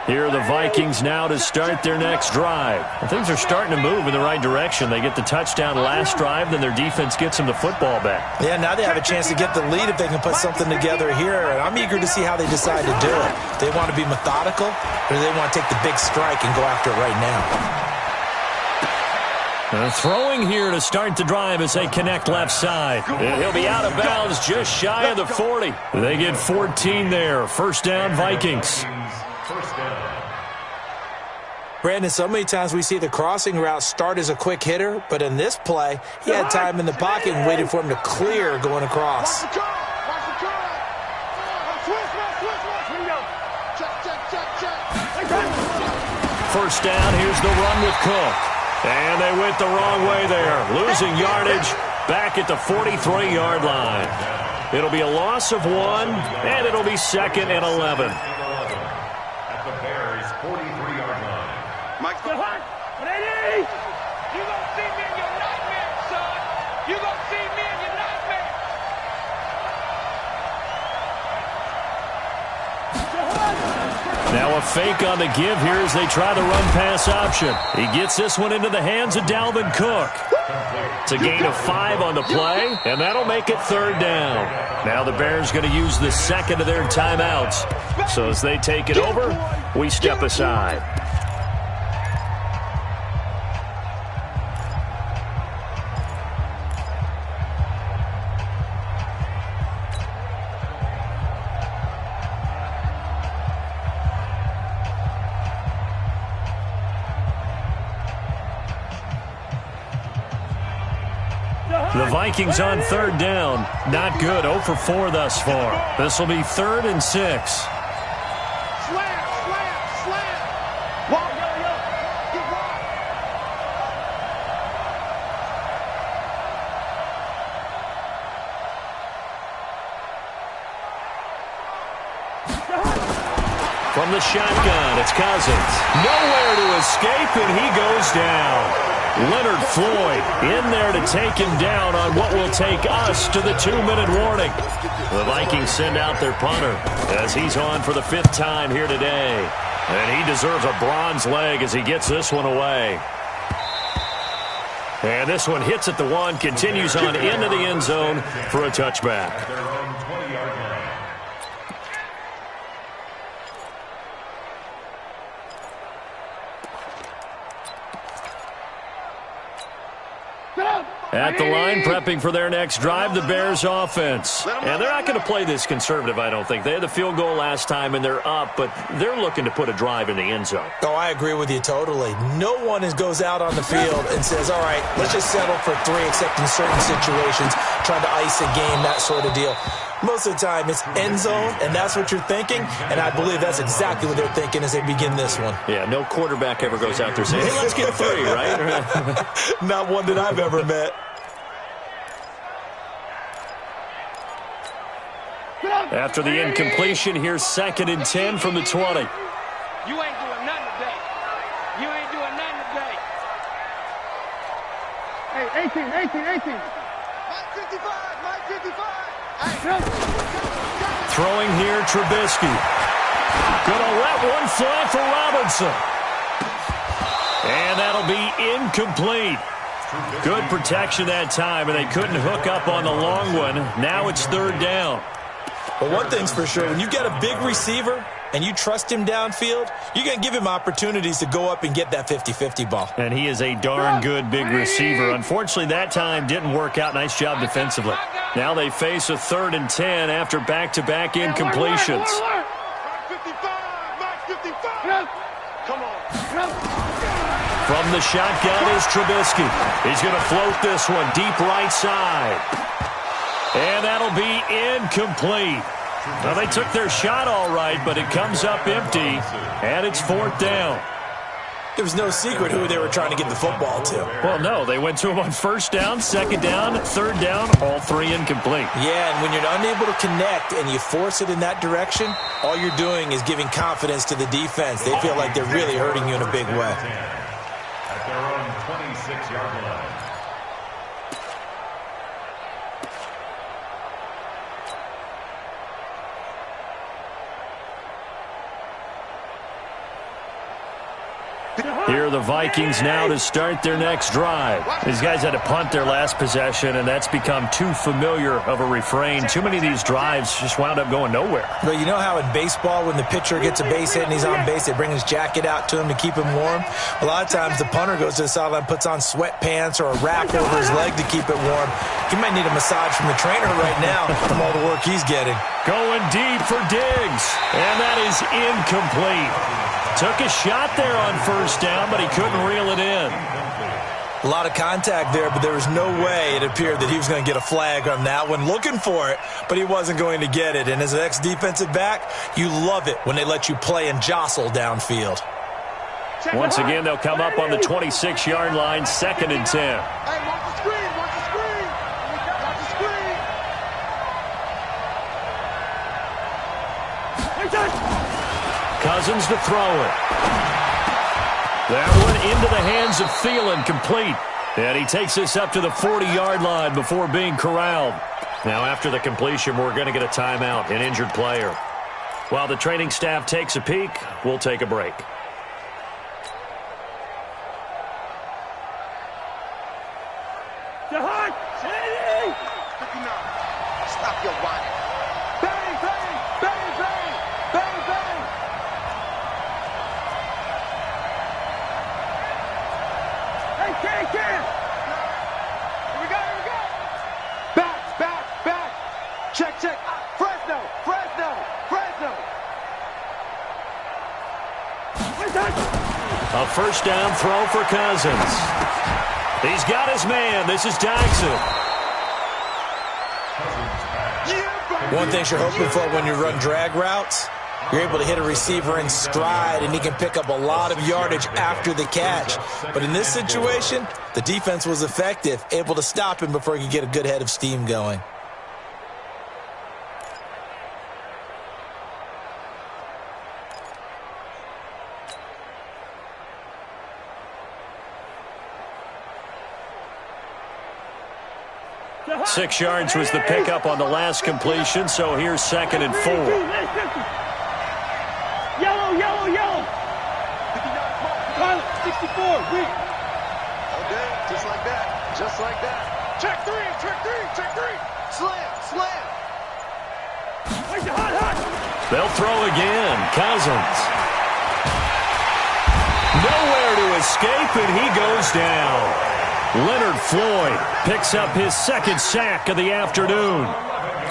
Here are the Vikings now to start their next drive. Well, things are starting to move in the right direction. They get the touchdown last drive, then their defense gets them the football back. Yeah, now they have a chance to get the lead if they can put something together here. And I'm eager to see how they decide to do it. Do they want to be methodical, or do they want to take the big strike and go after it right now? Throwing here to start the drive as they connect left side. He'll be out of bounds just shy of the 40. They get 14 there. First down, Vikings. First down. Brandon, so many times we see the crossing route start as a quick hitter, but in this play, he had time in the pocket and waited for him to clear going across. First down, here's the run with Cook. And they went the wrong way there. Losing yardage back at the 43-yard line. It'll be a loss of 1, and it'll be 2nd and 11. At the Bears' 43-yard line. Mike, You gonna see me in your nightmare, son. You gonna see me in your nightmare. Now a fake on the give here as they try the run-pass option. He gets this one into the hands of Dalvin Cook. It's a gain of 5 on the play, and that'll make it 3rd down. Now the Bears going to use the second of their timeouts. So as they take it over, we step aside. The Vikings on 3rd down. Not good. 0 for 4 thus far. This will be 3rd and 6. Slam, slam, slam. Walk, yo, yo. Get walk. From the shotgun, it's Cousins. Nowhere to escape, and he goes down. Leonard Floyd in there to take him down on what will take us to the 2-minute warning. The Vikings send out their punter as he's on for the 5th time here today. And he deserves a bronze leg as he gets this one away. And this one hits at the 1, continues on into the end zone for a touchback. At the line, prepping for their next drive, the Bears offense. And they're not going to play this conservative, I don't think. They had the field goal last time, and they're up, but they're looking to put a drive in the end zone. Oh, I agree with you totally. No one goes out on the field and says, all right, let's just settle for 3, except in certain situations, trying to ice a game, that sort of deal. Most of the time, it's end zone, and that's what you're thinking, and I believe that's exactly what they're thinking as they begin this one. Yeah, no quarterback ever goes out there saying, hey, let's get 3, right? Not one that I've ever met. After the incompletion, here's 2nd and 10 from the 20. You ain't doing nothing today. You ain't doing nothing today. Hey, 18. Mike 55, Mike 55. Throwing here, Trubisky. Gonna let one fly for Robinson. And that'll be incomplete. Good protection that time, and they couldn't hook up on the long one. Now it's 3rd down. But one thing's for sure, when you get a big receiver and you trust him downfield, you're going to give him opportunities to go up and get that 50-50 ball. And he is a darn good big receiver. Unfortunately, that time didn't work out. Nice job defensively. Now they face a 3rd and 10 after back-to-back incompletions. Mike 55. Come on. From the shotgun is Trubisky. He's going to float this one deep right side. And that'll be incomplete. Well, they took their shot all right, but it comes up empty, and it's 4th down. There was no secret who they were trying to get the football to. Well, no, they went to him on 1st down, 2nd down, 3rd down, all 3 incomplete. Yeah, and when you're unable to connect and you force it in that direction, all you're doing is giving confidence to the defense. They feel like they're really hurting you in a big way. At their own 26-yard line. Here are the Vikings now to start their next drive. These guys had to punt their last possession, and that's become too familiar of a refrain. Too many of these drives just wound up going nowhere. But you know how in baseball, when the pitcher gets a base hit and he's on base, they bring his jacket out to him to keep him warm? A lot of times the punter goes to the sideline, puts on sweatpants or a wrap over his leg to keep it warm. He might need a massage from the trainer right now from all the work he's getting. Going deep for Diggs, and that is incomplete. Took a shot there on 1st down, but he couldn't reel it in. A lot of contact there, but there was no way it appeared that he was going to get a flag on that one. Looking for it, but he wasn't going to get it. And as an ex-defensive back, you love it when they let you play and jostle downfield. Once again, they'll come up on the 26-yard line, 2nd and 10. Hey, watch the screen, watch the screen. Watch the screen. Cousins to throw it. That one into the hands of Thielen, complete. And he takes this up to the 40-yard line before being corralled. Now, after the completion, we're going to get a timeout, an injured player. While the training staff takes a peek, we'll take a break. Stop your whining. Bang, bang, bang, bang, bang, bang. Hey, Ken. Here we go. Back. Check. Fresno. A first down throw for Cousins. He's got his man. This is Dyson. One thing you're hoping for when you run drag routes, you're able to hit a receiver in stride, and he can pick up a lot of yardage after the catch. But in this situation, the defense was effective, able to stop him before he could get a good head of steam going. Six yards was the pickup on the last completion, so here's 2nd and 4. Yellow. Pilot, 64, win. Okay, just like that. Check three. Slam. They'll throw again. Cousins. Nowhere to escape, and he goes down. Leonard Floyd picks up his 2nd sack of the afternoon.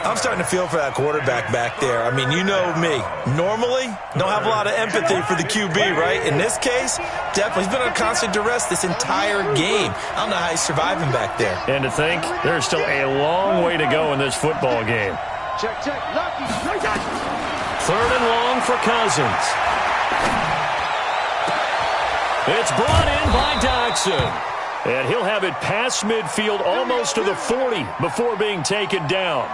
I'm starting to feel for that quarterback back there. I mean, you know me. Normally, don't have a lot of empathy for the QB, right? In this case, definitely. He's been on constant duress this entire game. I don't know how he's surviving back there. And to think, there's still a long way to go in this football game. Check. Lucky. 3rd and long for Cousins. It's brought in by Dyson. And he'll have it past midfield almost to the 40 before being taken down.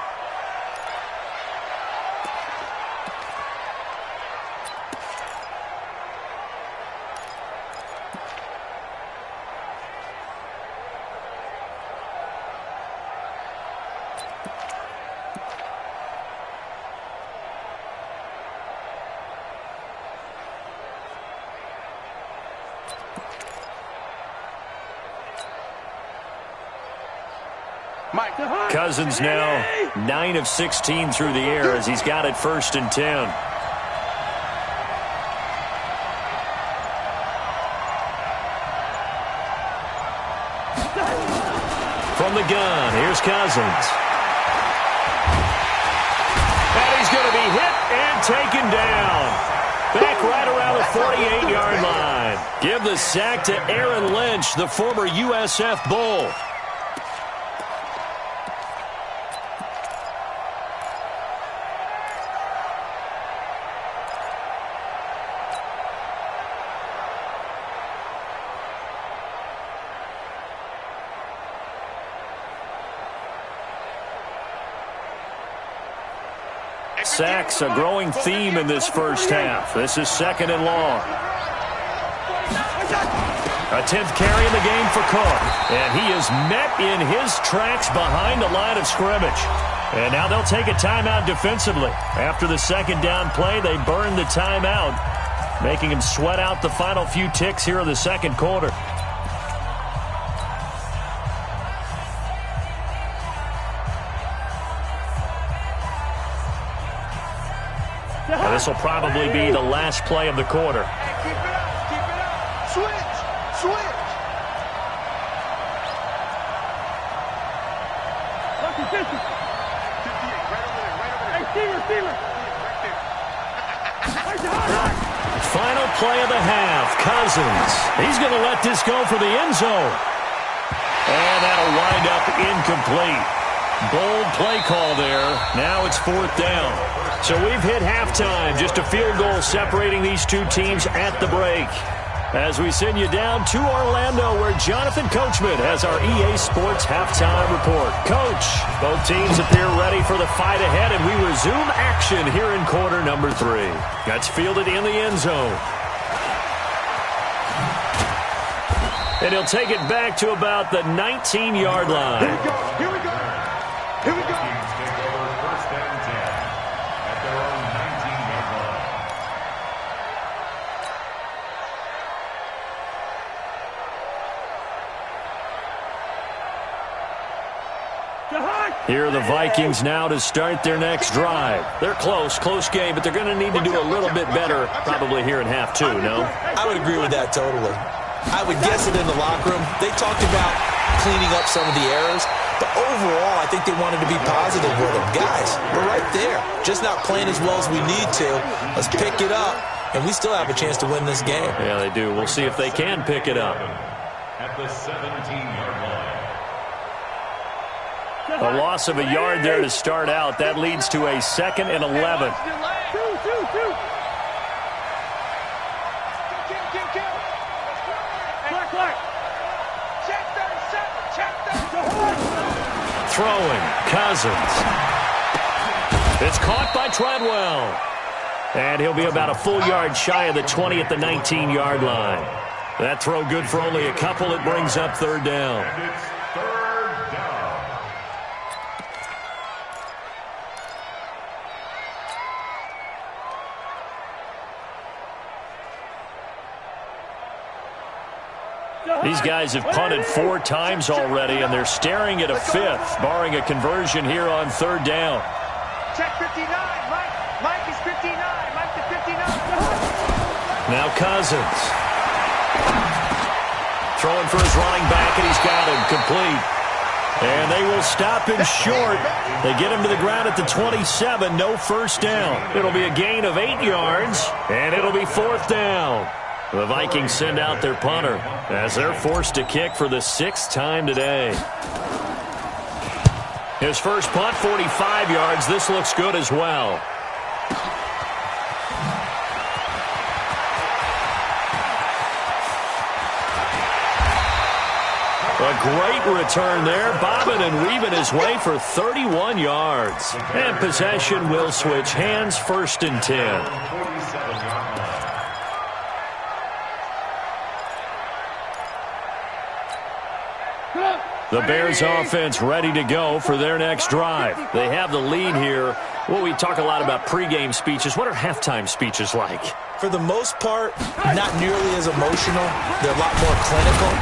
Cousins now 9 of 16 through the air as he's got it 1st and 10. From the gun, here's Cousins. And he's going to be hit and taken down. Back right around the 48-yard line. Give the sack to Aaron Lynch, the former USF Bull. Sacks, a growing theme in this first half. This is 2nd and long. A 10th carry in the game for Cook. And he is met in his tracks behind the line of scrimmage. And now they'll take a timeout defensively. After the 2nd down play, they burn the timeout, making him sweat out the final few ticks here in the 2nd quarter. This will probably be the last play of the quarter. Keep it up. Switch. Lucky 50. 58, right over there. Hey, Steeler. Final play of the half. Cousins. He's going to let this go for the end zone. And that'll wind up incomplete. Bold play call there. Now it's 4th down. So we've hit halftime. Just a field goal separating these two teams at the break. As we send you down to Orlando, where Jonathan Coachman has our EA Sports halftime report. Coach, both teams appear ready for the fight ahead, and we resume action here in quarter number 3. That's fielded in the end zone. And he'll take it back to about the 19-yard line. Here we go. Teams take over 1st and 10 at their own 19-yard line. Here are the Vikings now to start their next drive. They're close game, but they're going to need to do a little bit better probably here in half two, no? I would agree with that totally. I would guess it in the locker room. They talked about cleaning up some of the errors, but overall, I think they wanted to be positive with them. Guys, we're right there. Just not playing as well as we need to. Let's pick it up, and we still have a chance to win this game. Yeah, they do. We'll see if they can pick it up. At the 17-yard line. A loss of a yard there to start out. That leads to a 2nd and 11. Throwing, Cousins. It's caught by Treadwell. And he'll be about a full yard shy of the 20 at the 19-yard line. That throw good for only a couple. It brings up 3rd down. And it's 3rd down. These guys have punted 4 times already, and they're staring at a 5th, barring a conversion here on 3rd down. Check 59. Mike is 59. Mike to 59. Now Cousins. Throwing for his running back, and he's got him complete. And they will stop him short. They get him to the ground at the 27. No first down. It'll be a gain of 8 yards, and it'll be 4th down. The Vikings send out their punter as they're forced to kick for the 6th time today. His first punt, 45 yards. This looks good as well. A great return there, bobbing and weaving his way for 31 yards. And possession will switch hands, 1st and 10. The Bears offense ready to go for their next drive. They have the lead here. Well, we talk a lot about pregame speeches. What are halftime speeches like? For the most part, not nearly as emotional. They're a lot more clinical.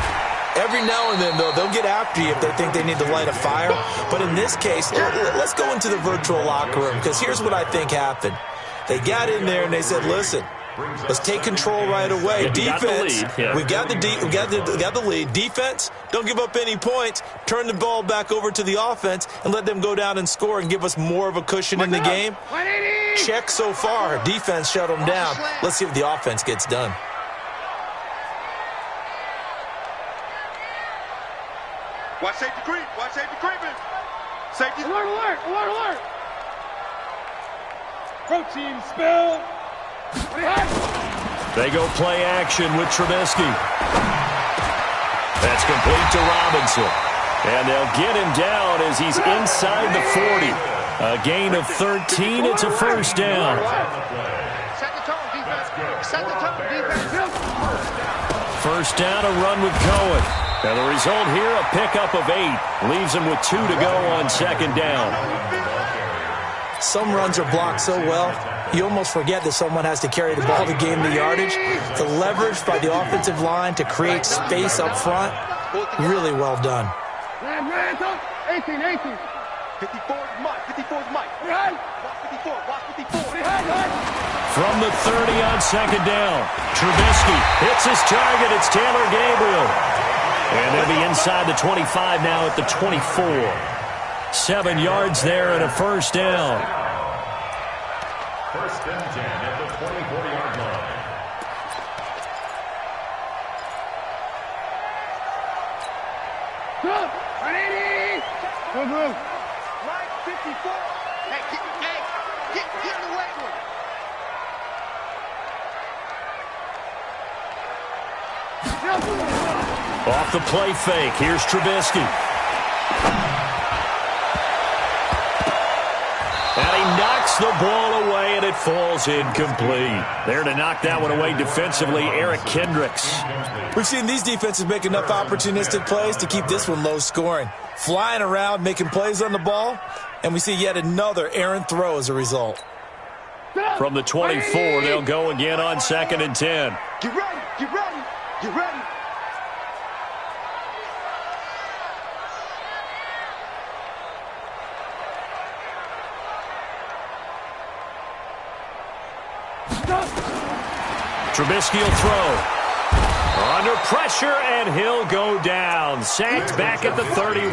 Every now and then, though, they'll get after you if they think they need to light a fire. But in this case, let's go into the virtual locker room, because here's what I think happened. They got in there and they said, listen, let's take control right away. Defense, we got the lead. Defense, don't give up any points. Turn the ball back over to the offense and let them go down and score and give us more of a cushion in the game. Check so far. Defense shut them down. Let's see if the offense gets done. Watch safety creep. Watch safety creeping. Safety. Alert, alert, alert, alert. Protein spill. They go play action with Trubisky. That's complete to Robinson. And they'll get him down as he's inside the 40. A gain of 13. It's a first down. Set the tone, defense. Set the tone, defense. First down, a run with Cohen. And the result here, a pickup of 8. Leaves him with 2 to go on second down. Some runs are blocked so well, you almost forget that someone has to carry the ball to gain the yardage. The leverage by the offensive line to create space up front, really well done. 18, 18. 54's Mike. 54's Mike. Watch 54. Watch 54. From the 30 on second down, Trubisky hits his target. It's Taylor Gabriel. And they'll be inside the 25 now at the 24. 7 yards there and a first down. First and 10 at the 24-yard line. Mike 54. Hey, get in the way with it. Off the play fake, here's Trubisky. And he knocks the ball away, and it falls incomplete. There to knock that one away defensively, Eric Kendricks. We've seen these defenses make enough opportunistic plays to keep this one low scoring. Flying around, making plays on the ball, and we see yet another errant throw as a result. From the 24, they'll go again on second and 10. Get ready. Get ready. Get ready. Trubisky will throw. Under pressure, and he'll go down. Sacked back at the 31.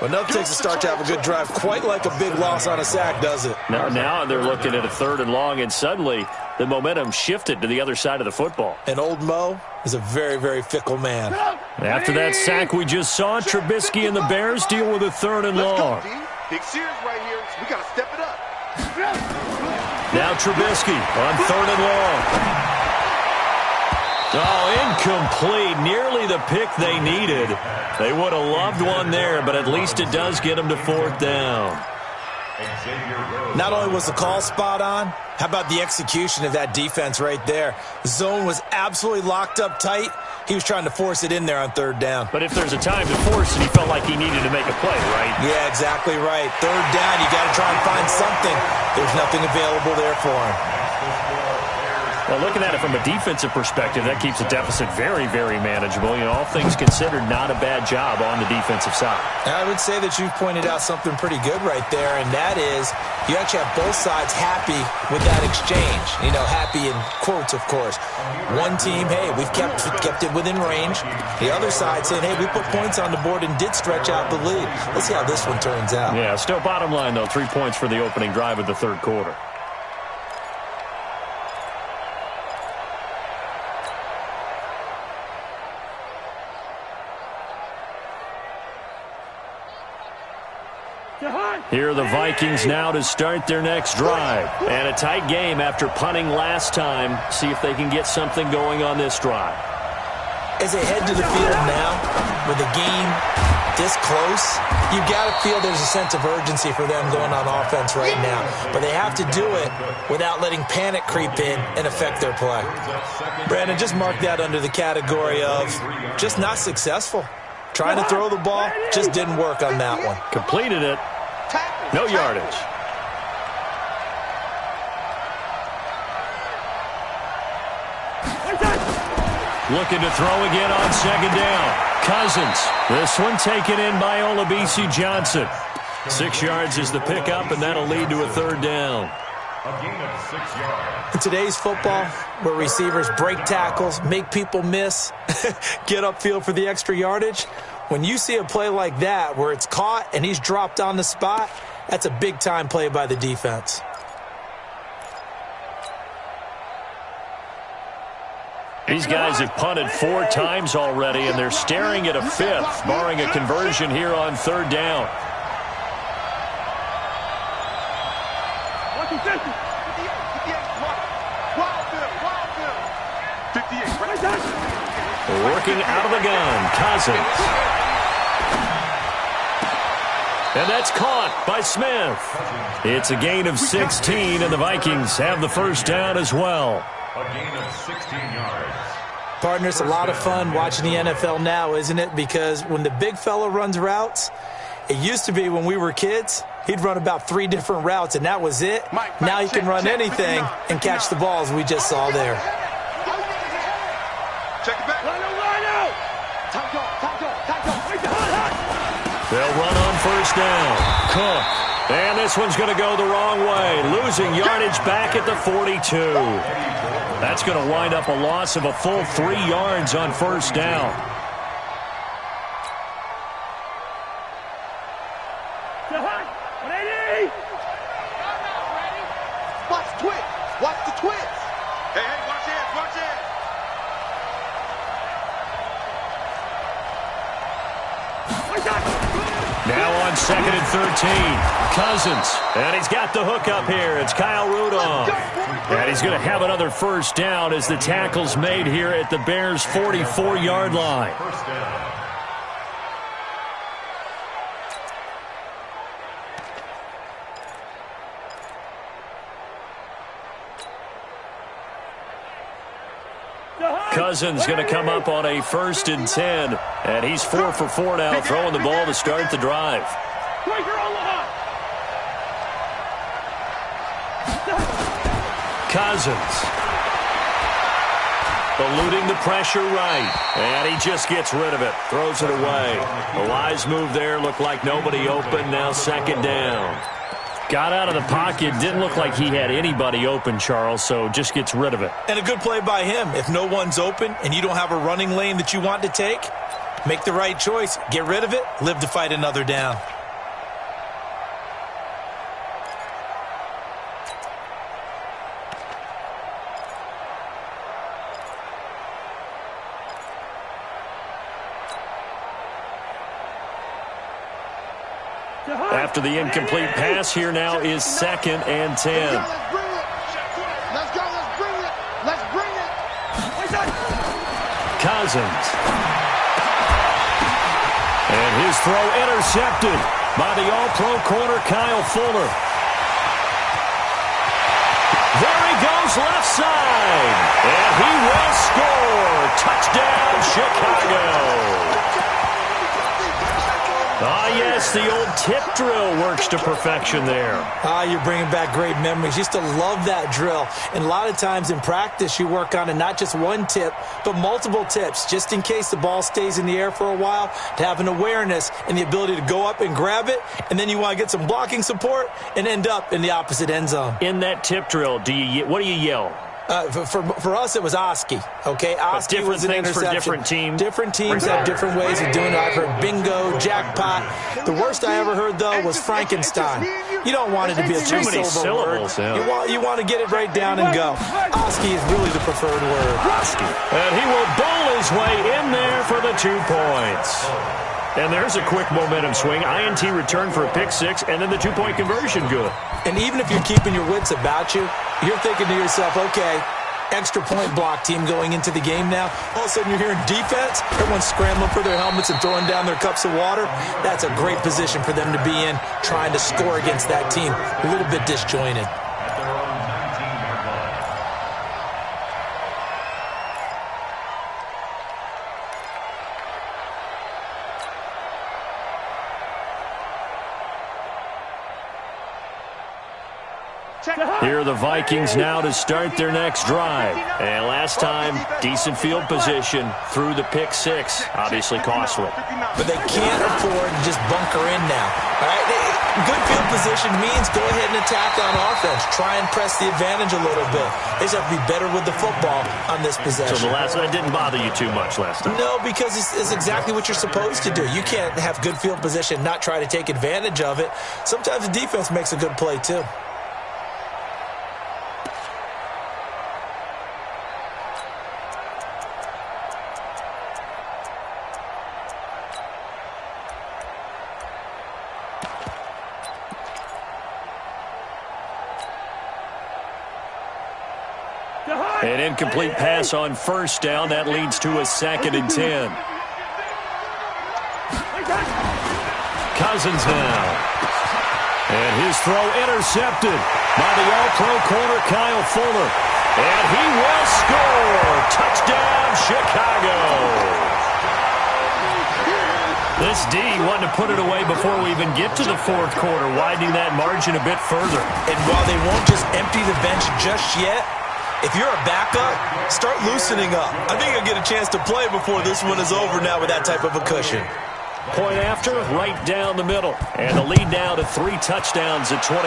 Well, nothing takes a start to have a good drive quite like a big loss on a sack, does it? Now they're looking at a 3rd and long, and suddenly the momentum shifted to the other side of the football. And old Mo is a very, very fickle man. After that sack we just saw, Trubisky and the Bears deal with a 3rd and long. Big series right here, so we got to step it up. Now Trubisky on 3rd and long. Oh, incomplete. Nearly the pick they needed. They would have loved one there, but at least it does get them to 4th down. Not only was the call spot on, how about the execution of that defense right there? The zone was absolutely locked up tight. He was trying to force it in there on 3rd down. But if there's a time to force it, he felt like he needed to make a play, right? Yeah, exactly right. 3rd down, you got to try and find something. There's nothing available there for him. Well, looking at it from a defensive perspective, that keeps the deficit very, very manageable. You know, all things considered, not a bad job on the defensive side. I would say that you've pointed out something pretty good right there, and that is you actually have both sides happy with that exchange. You know, happy in quotes, of course. One team, hey, we've kept it within range. The other side saying, hey, we put points on the board and did stretch out the lead. Let's see how this one turns out. Yeah, still bottom line, though, 3 points for the opening drive of the 3rd quarter. Here are the Vikings now to start their next drive. And a tight game after punting last time. See if they can get something going on this drive. As they head to the field now, with the game this close, you've got to feel there's a sense of urgency for them going on offense right now. But they have to do it without letting panic creep in and affect their play. Brandon, just mark that under the category of just not successful. Trying to throw the ball, just didn't work on that one. Completed it. No yardage. Looking to throw again on 2nd down. Cousins. This one taken in by Olabisi Johnson. 6 yards is the pickup, and that'll lead to a 3rd down. A gain of 6 yards. In today's football, where receivers break tackles, make people miss, get upfield for the extra yardage, when you see a play like that where it's caught and he's dropped on the spot, that's a big-time play by the defense. These guys have punted 4 times already, and they're staring at a 5th, barring a conversion here on 3rd down. Working out of the gun, Cousins. And that's caught by Smith. It's a gain of 16, and the Vikings have the 1st down as well. A gain of 16 yards. Partner, it's a lot of fun watching the NFL now, isn't it? Because when the big fella runs routes, it used to be when we were kids, he'd run about 3 different routes, and that was it. Now he can run anything and catch the balls we just saw there. Check it back. They'll run on 1st down. Cook. And this one's going to go the wrong way. Losing yardage back at the 42. That's going to wind up a loss of a full 3 yards on 1st down. Watch the twitch. Watch the twitch. Hey, watch it. Watch it. Now on 2nd and 13. Cousins. And he's got the hook up here. It's Kyle Rudolph. And he's going to have another 1st down as the tackle's made here at the Bears' 44-yard line. 1st down. Cousins going to come up on a 1st and 10. And he's 4 for 4 now, throwing the ball to start the drive. Cousins. Eluding the pressure right. And he just gets rid of it. Throws it away. A wise move there. Looked like nobody open. Now 2nd down. Got out of the pocket. Didn't look like he had anybody open, Charles, so just gets rid of it. And a good play by him. If no one's open and you don't have a running lane that you want to take, make the right choice. Get rid of it. Live to fight another down. After the incomplete pass, here now is 2nd and 10. Let's go, let's bring it. Let's bring it. Cousins. And his throw intercepted by the All-Pro corner, Kyle Fuller. There he goes, left side. And he will score. Touchdown, Chicago. Ah, yes, the old tip drill works to perfection there. Ah, you're bringing back great memories. Used to love that drill. And a lot of times in practice, you work on it, not just one tip, but multiple tips, just in case the ball stays in the air for a while, to have an awareness and the ability to go up and grab it, and then you want to get some blocking support and end up in the opposite end zone. In that tip drill, what do you yell? For us, it was Oski, okay? Oski was an interception. For different teams. Different teams have different ways of doing it. I've heard bingo, jackpot. The worst I ever heard, though, was Frankenstein. You don't want it to be a three-syllable word. Yeah. You want to get it right down and go. Oski is really the preferred word. Oski. And he will bowl his way in there for the 2 points. And there's a quick momentum swing. INT return for a pick 6, and then the 2-point conversion good. And even if you're keeping your wits about you, you're thinking to yourself, okay, extra point block team going into the game now. All of a sudden you're hearing defense. Everyone's scrambling for their helmets and throwing down their cups of water. That's a great position for them to be in, trying to score against that team. A little bit disjointed. Here are the Vikings now to start their next drive. And last time, decent field position through the pick 6. Obviously costly. But they can't afford to just bunker in now. All right? Good field position means go ahead and attack on offense. Try and press the advantage a little bit. They just have to be better with the football on this possession. So the last one didn't bother you too much last time? No, because it's exactly what you're supposed to do. You can't have good field position, not try to take advantage of it. Sometimes the defense makes a good play, too. An incomplete pass on first down. That leads to a 2nd and 10. Cousins now. And his throw intercepted by the All-Pro corner, Kyle Fuller. And he will score. Touchdown, Chicago. This D wanted to put it away before we even get to the 4th quarter, widening that margin a bit further. And while they won't just empty the bench just yet, if you're a backup, start loosening up. I think you'll get a chance to play before this one is over now with that type of a cushion. Point after, right down the middle. And the lead now to 3 touchdowns at 21.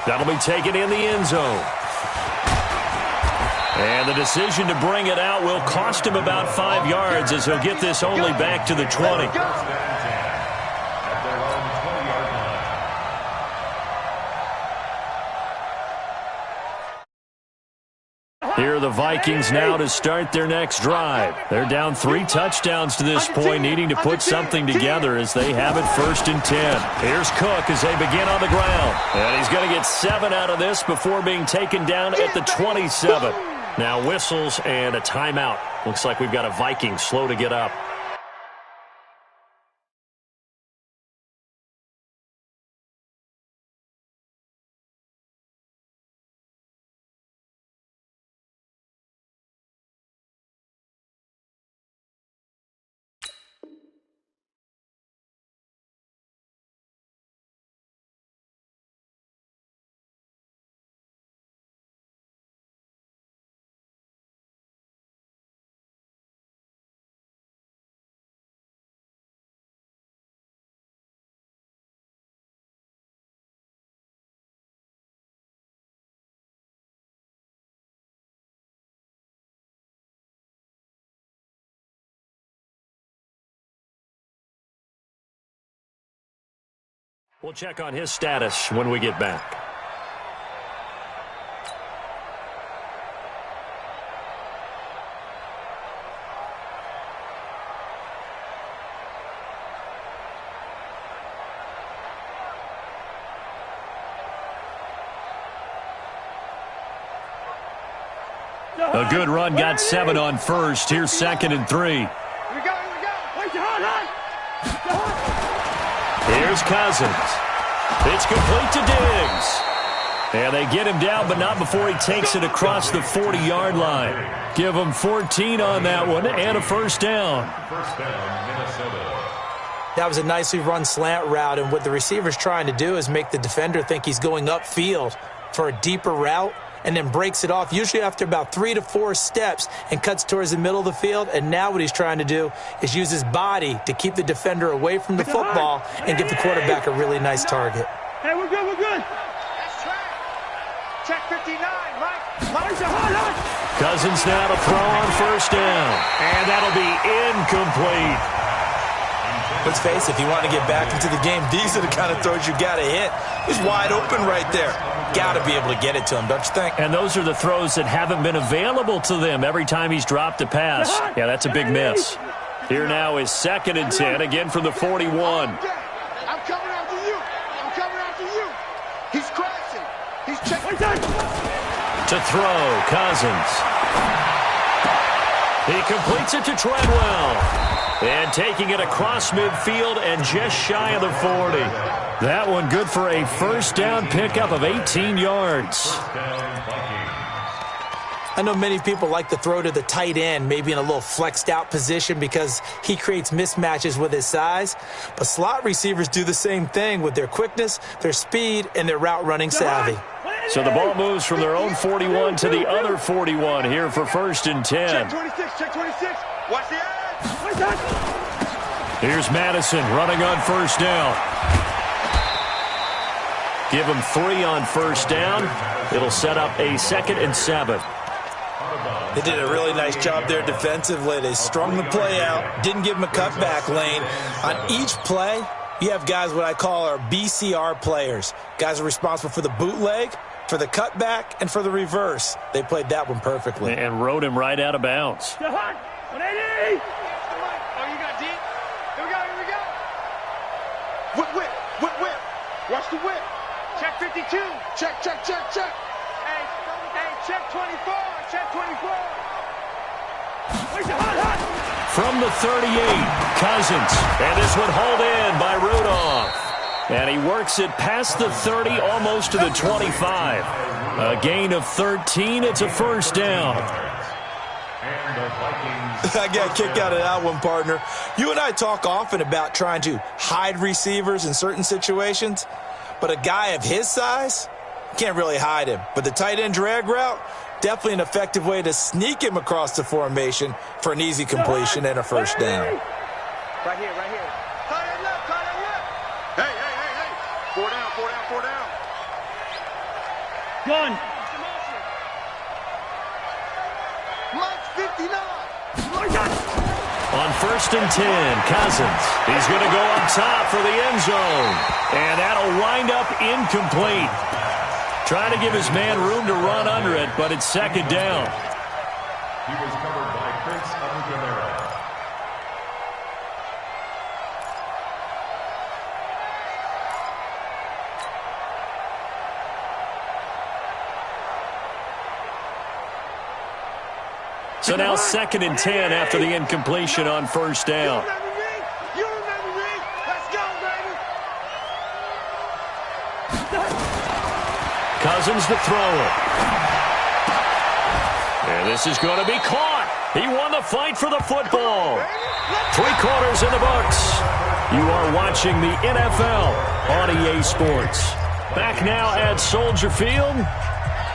That'll be taken in the end zone. And the decision to bring it out will cost him about 5 yards as he'll get this only back to the 20. Here are the Vikings now to start their next drive. They're down 3 touchdowns to this point, needing to put something together as they have it 1st and 10. Here's Cook as they begin on the ground. And he's going to get 7 out of this before being taken down at the 27. Now whistles and a timeout. Looks like we've got a Viking slow to get up. We'll check on his status when we get back. A good run, got 7 on first. Here's 2nd and 3. Here we go. Wait, hold. Here's Cousins. It's complete to Diggs. And they get him down, but not before he takes it across the 40-yard line. Give him 14 on that one and a first down. First down, Minnesota. That was a nicely run slant route, and what the receiver's trying to do is make the defender think he's going upfield for a deeper route, and then breaks it off, usually after about 3 to 4 steps, and cuts towards the middle of the field. And now what he's trying to do is use his body to keep the defender away from the football and give the quarterback a really nice target. Hey, we're good. That's track. Check 59, Mike. Cousins now to throw on first down. And that'll be incomplete. Let's face it, if you want to get back into the game, these are the kind of throws you got to hit. He's wide open right there. Got to be able to get it to him, don't you think? And those are the throws that haven't been available to them every time he's dropped a pass. Yeah, that's a big miss. Here now is 2nd and 10, again from the 41. I'm coming after you. He's crashing. He's checking. To throw, Cousins. He completes it to Treadwell. And taking it across midfield and just shy of the 40. That one good for a first down pickup of 18 yards. I know many people like to throw to the tight end, maybe in a little flexed out position because he creates mismatches with his size. But slot receivers do the same thing with their quickness, their speed, and their route running savvy. So the ball moves from their own 41 to the other 41 here for 1st and 10. Check 26. Watch the edge. Here's Madison running on first down. Give him 3 on first down. It'll set up a 2nd and 7. They did a really nice job there defensively. They strung the play out, didn't give him a cutback lane. On each play, you have guys what I call our BCR players. Guys are responsible for the bootleg, for the cutback, and for the reverse. They played that one perfectly. And rode him right out of bounds. 180. Oh, you got deep? Here we go. Whip. Watch the whip. Check 52. Check. Hey, check 24. Check 24. Where's the hot? From the 38, Cousins. And this one hauled in by Rudolph. And he works it past the 30, almost to the 25. A gain of 13. It's a first down. I got a kick out of that one, partner. You and I talk often about trying to hide receivers in certain situations, but a guy of his size, can't really hide him. But the tight end drag route, definitely an effective way to sneak him across the formation for an easy completion and a first down. Right here. Tight end left. Hey. 4 down. Gun. Mike 59. On 1st and 10, Cousins. He's going to go up top for the end zone. And that'll wind up incomplete. Trying to give his man room to run under it, but it's 2nd down. He was covered by Prince Amukamara. So now 2nd and 10 after the incompletion on first down. You remember me. Let's go, baby. Cousins the thrower. And this is going to be caught. He won the fight for the football. 3 quarters in the books. You are watching the NFL on EA Sports. Back now at Soldier Field.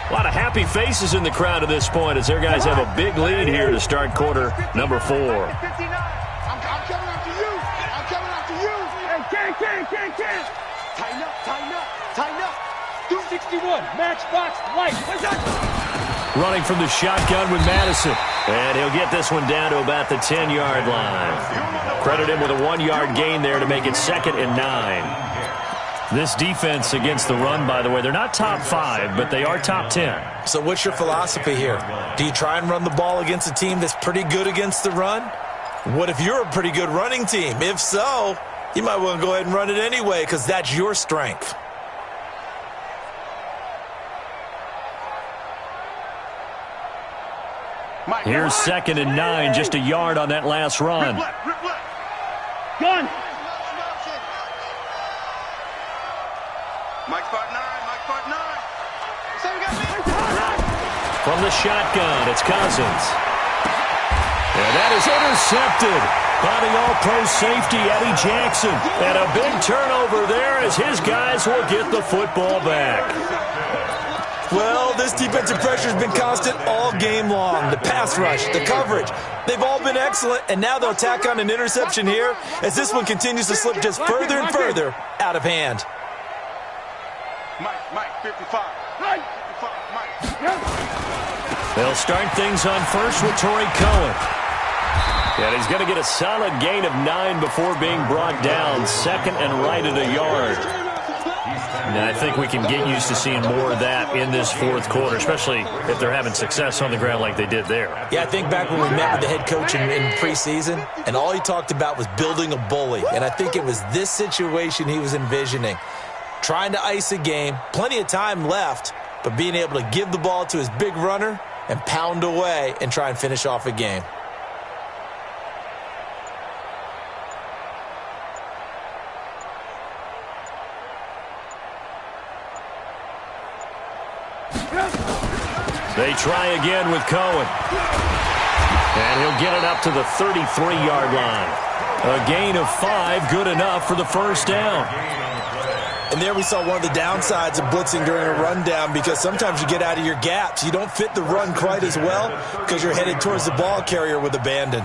A lot of happy faces in the crowd at this point as their guys have a big lead here to start quarter number 4. I'm coming after you. Hey, can't. Tighten up. 261. Matchbox light. What's that? Running from the shotgun with Madison. And he'll get this one down to about the 10-yard line. Credit him with a 1-yard gain there to make it 2nd and 9. This defense against the run, by the way, they're not top 5, but they are top 10. So what's your philosophy here? Do you try and run the ball against a team that's pretty good against the run? What if you're a pretty good running team? If so, you might want to go ahead and run it anyway because that's your strength. Here's 2nd and 9, just a yard on that last run. Gun. Mike spot 9. Mike spot 9. From the shotgun, it's Cousins. And that is intercepted by the all-pro safety, Eddie Jackson. And a big turnover there as his guys will get the football back. Well, this defensive pressure has been constant all game long. The pass rush, the coverage, they've all been excellent, and now they'll tack on an interception here as this one continues to slip just further and further out of hand. Mike, 55. Mike, 55, Mike. They'll start things on first with Torrey Cohen. And he's going to get a solid gain of 9 before being brought down. 2nd and right at a yard. And I think we can get used to seeing more of that in this 4th quarter, especially if they're having success on the ground like they did there. Yeah, I think back when we met with the head coach in preseason, and all he talked about was building a bully. And I think it was this situation he was envisioning. Trying to ice a game, plenty of time left, but being able to give the ball to his big runner and pound away and try and finish off a game. They try again with Cohen. And he'll get it up to the 33-yard line. A gain of 5, good enough for the first down. And there we saw one of the downsides of blitzing during a rundown because sometimes you get out of your gaps. You don't fit the run quite as well because you're headed towards the ball carrier with abandon.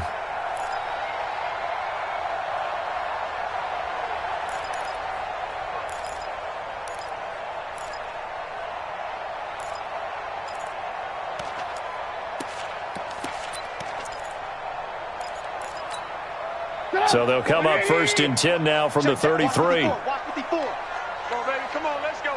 So they'll come up 1st and 10 now from the 33. Watch 54. Come on, baby. Come on, let's go.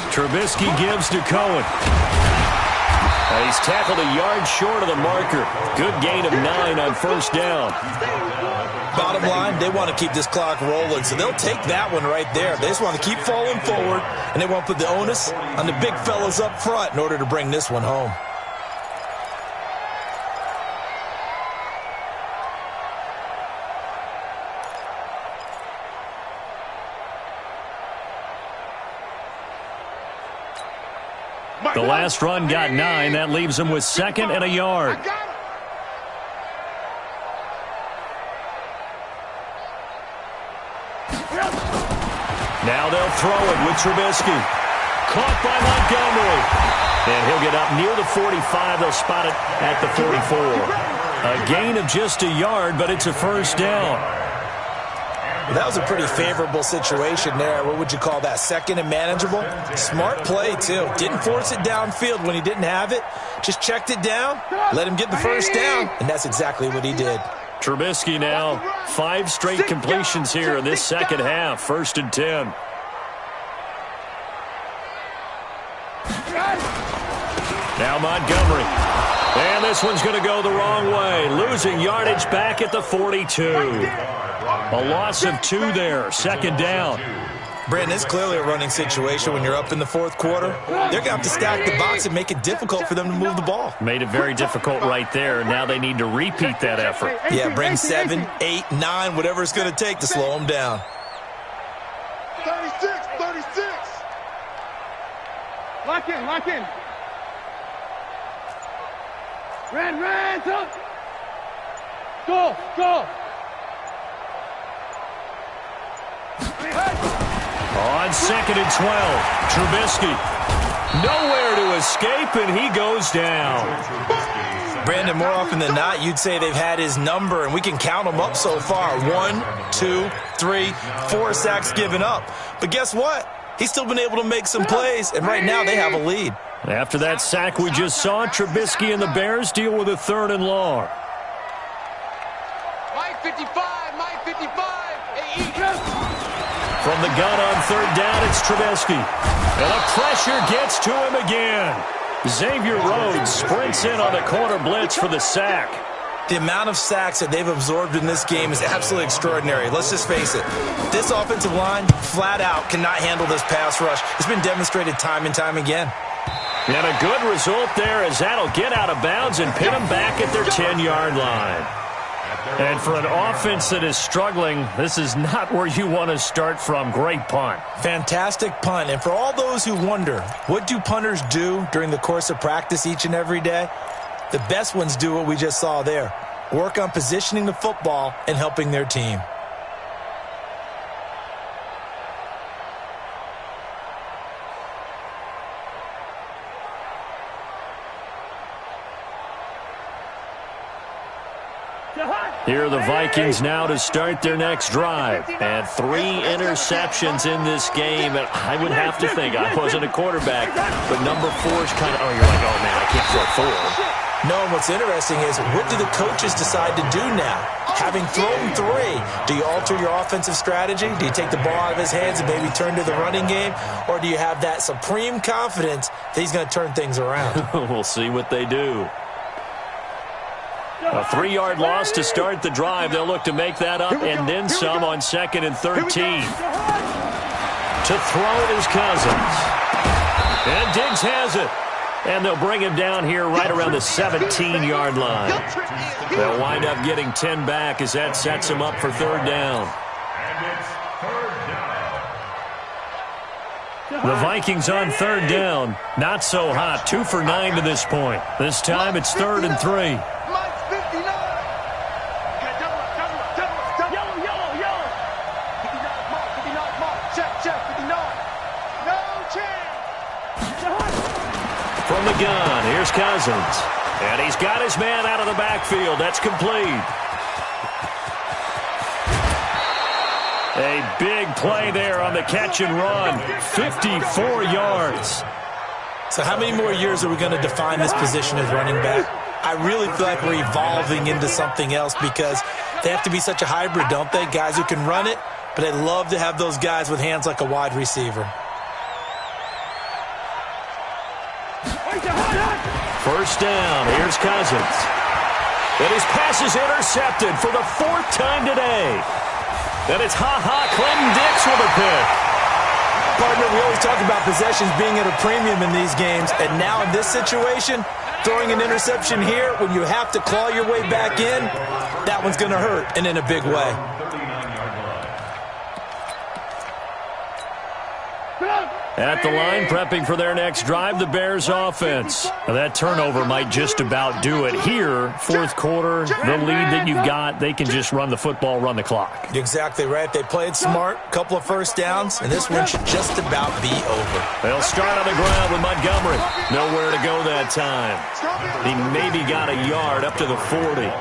Trubisky gives to Cohen. He's tackled a yard short of the marker. Good gain of 9 on first down. Bottom line, they want to keep this clock rolling, so they'll take that one right there. They just want to keep falling forward, and they want to put the onus on the big fellas up front in order to bring this one home. The last run got 9. That leaves them with 2nd and a yard. Now they'll throw it with Trubisky. Caught by Montgomery. And he'll get up near the 45. They'll spot it at the 44. A gain of just a yard, but it's a first down. That was a pretty favorable situation there. What would you call that? 2nd and manageable? Smart play, too. Didn't force it downfield when he didn't have it. Just checked it down, let him get the first down, and that's exactly what he did. Trubisky now 5 straight completions here in this second half. 1st and 10. Now Montgomery. And this one's going to go the wrong way. Losing yardage back at the 42. A loss of 2 there. 2nd down. Brandon, it's clearly a running situation when you're up in the 4th quarter. They're going to have to stack the box and make it difficult for them to move the ball. Made it very difficult right there. Now they need to repeat that effort. Yeah, bring 7, 8, 9, whatever it's going to take to slow them down. 36, 36. Lock in, lock in. Ran, up. Go. On 2nd and 12, Trubisky. Nowhere to escape, and he goes down. Brandon, more often than not, you'd say they've had his number, and we can count them up so far. 1, 2, 3, 4 sacks given up. But guess what? He's still been able to make some plays, and right now they have a lead. After that sack we just saw, Trubisky and the Bears deal with a 3rd and long. Mike 55, Mike 55. From the gun on 3rd down, it's Trubisky. And the pressure gets to him again. Xavier Rhodes sprints in on the corner blitz for the sack. The amount of sacks that they've absorbed in this game is absolutely extraordinary. Let's just face it. This offensive line, flat out, cannot handle this pass rush. It's been demonstrated time and time again. And a good result there as that'll get out of bounds and pin them back at their 10-yard line. And for an offense that is struggling, this is not where you want to start from. Great punt. Fantastic punt. And for all those who wonder, what do punters do during the course of practice each and every day? The best ones do what we just saw there. Work on positioning the football and helping their team. Here are the Vikings now to start their next drive. And 3 interceptions in this game. And I would have to think, I wasn't a quarterback, but number 4 is kind of, you're like, oh, man, I can't throw 4. No, and what's interesting is, what do the coaches decide to do now? Having thrown 3, do you alter your offensive strategy? Do you take the ball out of his hands and maybe turn to the running game? Or do you have that supreme confidence that he's going to turn things around? We'll see what they do. A 3-yard loss to start the drive. They'll look to make that up and then some on 2nd and 13. To throw is Cousins. And Diggs has it. And they'll bring him down here right around the 17-yard line. They'll wind up getting 10 back as that sets him up for 3rd down. The Vikings on 3rd down. Not so hot. 2 for 9 to this point. This time it's 3rd and 3. From the gun, here's Cousins. And he's got his man out of the backfield. That's complete. A big play there on the catch and run. 54 yards. So how many more years are we going to define this position as running back? I really feel like we're evolving into something else because they have to be such a hybrid, don't they? Guys who can run it, but they love to have those guys with hands like a wide receiver. First down, here's Cousins. And his pass is intercepted for the 4th time today. And it's Clinton Dix with a pick. Partner, we always talk about possessions being at a premium in these games. And now in this situation, throwing an interception here when you have to claw your way back in, that one's going to hurt, and in a big way. At the line, prepping for their next drive, the Bears offense. Now, that turnover might just about do it here. 4th quarter, the lead that you've got, they can just run the football, run the clock. Exactly right. They played smart, couple of first downs, and this one should just about be over. They'll start on the ground with Montgomery. Nowhere to go that time. He maybe got a yard up to the 40.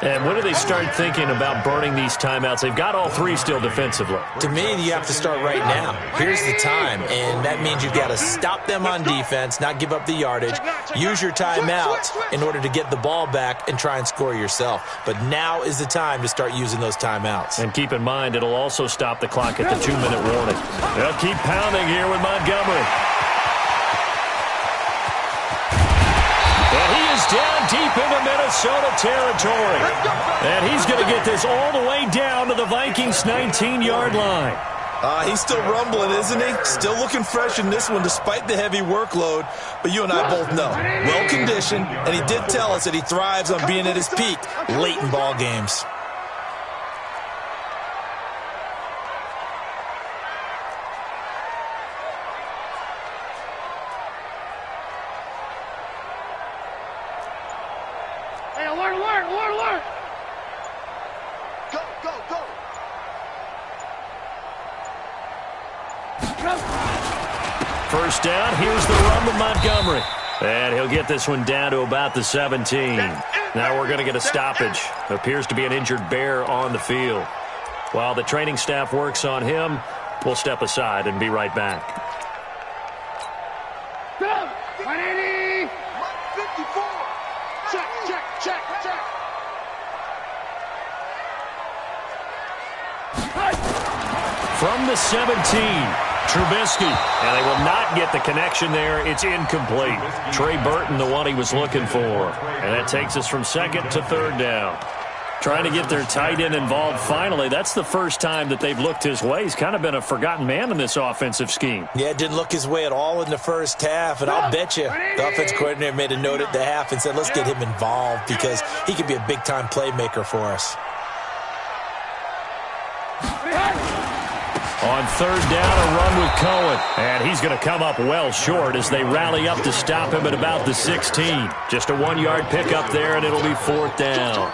And when do they start thinking about burning these timeouts? They've got all 3 still defensively. To me, you have to start right now. Here's the time, and that means you've got to stop them on defense, not give up the yardage, use your timeouts in order to get the ball back and try and score yourself. But now is the time to start using those timeouts. And keep in mind, it'll also stop the clock at the 2-minute warning. They'll keep pounding here with Montgomery. And he is down deep into Minnesota territory. And he's going to get this all the way down to the Vikings' 19-yard line. He's still rumbling, isn't he? Still looking fresh in this one despite the heavy workload. But you and I both know, well-conditioned, and he did tell us that he thrives on being at his peak late in ball games. Alert! Go! First down, here's the run with Montgomery. And he'll get this one down to about the 17. Now we're going to get a stoppage. Appears to be an injured Bear on the field. While the training staff works on him, We'll step aside and be right back. 180! 54! Check, check, check, check! From the 17, Trubisky. And they will not get the connection there. It's incomplete. Trey Burton, the one he was looking for. And that takes us from second to third down. Trying to get their tight end involved finally. That's the first time that they've looked his way. He's kind of been a forgotten man in this offensive scheme. Yeah, it didn't look his way at all in the first half, and I'll bet you the offensive coordinator made a note at the half and said, let's get him involved because he could be a big-time playmaker for us. On third down, a run with Cohen. And he's going to come up well short as they rally up to stop him at about the 16. Just a 1-yard pickup there, and it'll be fourth down.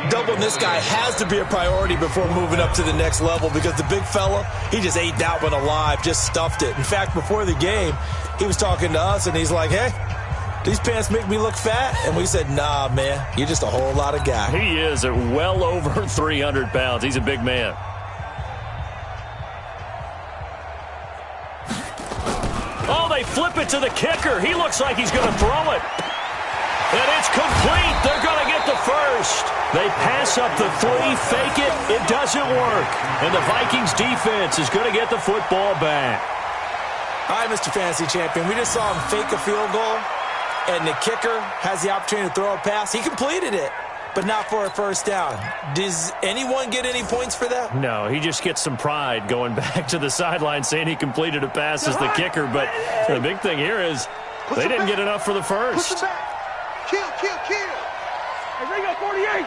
Doubling this guy has to be a priority before moving up to the next level because the big fella, he just ate that one alive, just stuffed it. In fact, before the game, he was talking to us, and he's like, hey, these pants make me look fat? And we said, nah, man, you're just a whole lot of guy. He is at well over 300 pounds. He's a big man. Oh, they flip it to the kicker. He looks like he's going to throw it. And it's complete. They're going to get the first. They pass up the 3, fake it. It doesn't work. And the Vikings defense is going to get the football back. All right, Mr. Fantasy Champion, we just saw him fake a field goal, and the kicker has the opportunity to throw a pass. He completed it, but not for a first down. Does anyone get any points for that? No, he just gets some pride going back to the sideline saying he completed a pass as the kicker. But the big thing here is they didn't get enough for the first. Kill, kill, kill. Hey, Ringo, 48.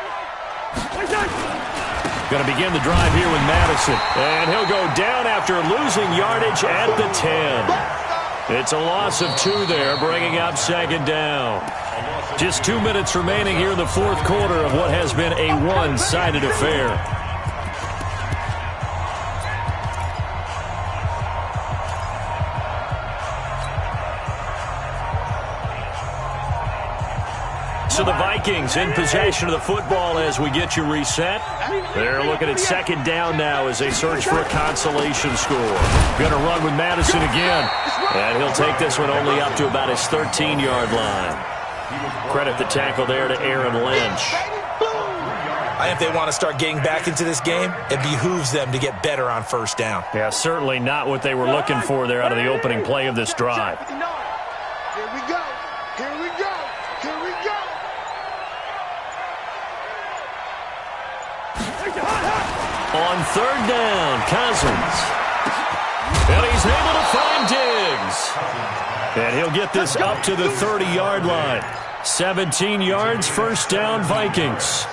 Going to begin the drive here with Madison. And he'll go down after losing yardage at the 10. It's a loss of 2 there, bringing up second down. Just 2 minutes remaining here in the fourth quarter of what has been a one-sided affair. So the Vikings in possession of the football as we get you reset. They're looking at second down now as they search for a consolation score. Going to run with Madison again. And he'll take this one only up to about his 13-yard line. Credit the tackle there to Aaron Lynch. I think if they want to start getting back into this game, it behooves them to get better on first down. Yeah, certainly not what they were looking for there out of the opening play of this drive. Here we go. Here we go. Here we go. On third down, Cousins. And he's able to find Diggs. And he'll get this up to the 30-yard line. 17 yards, first down, Vikings.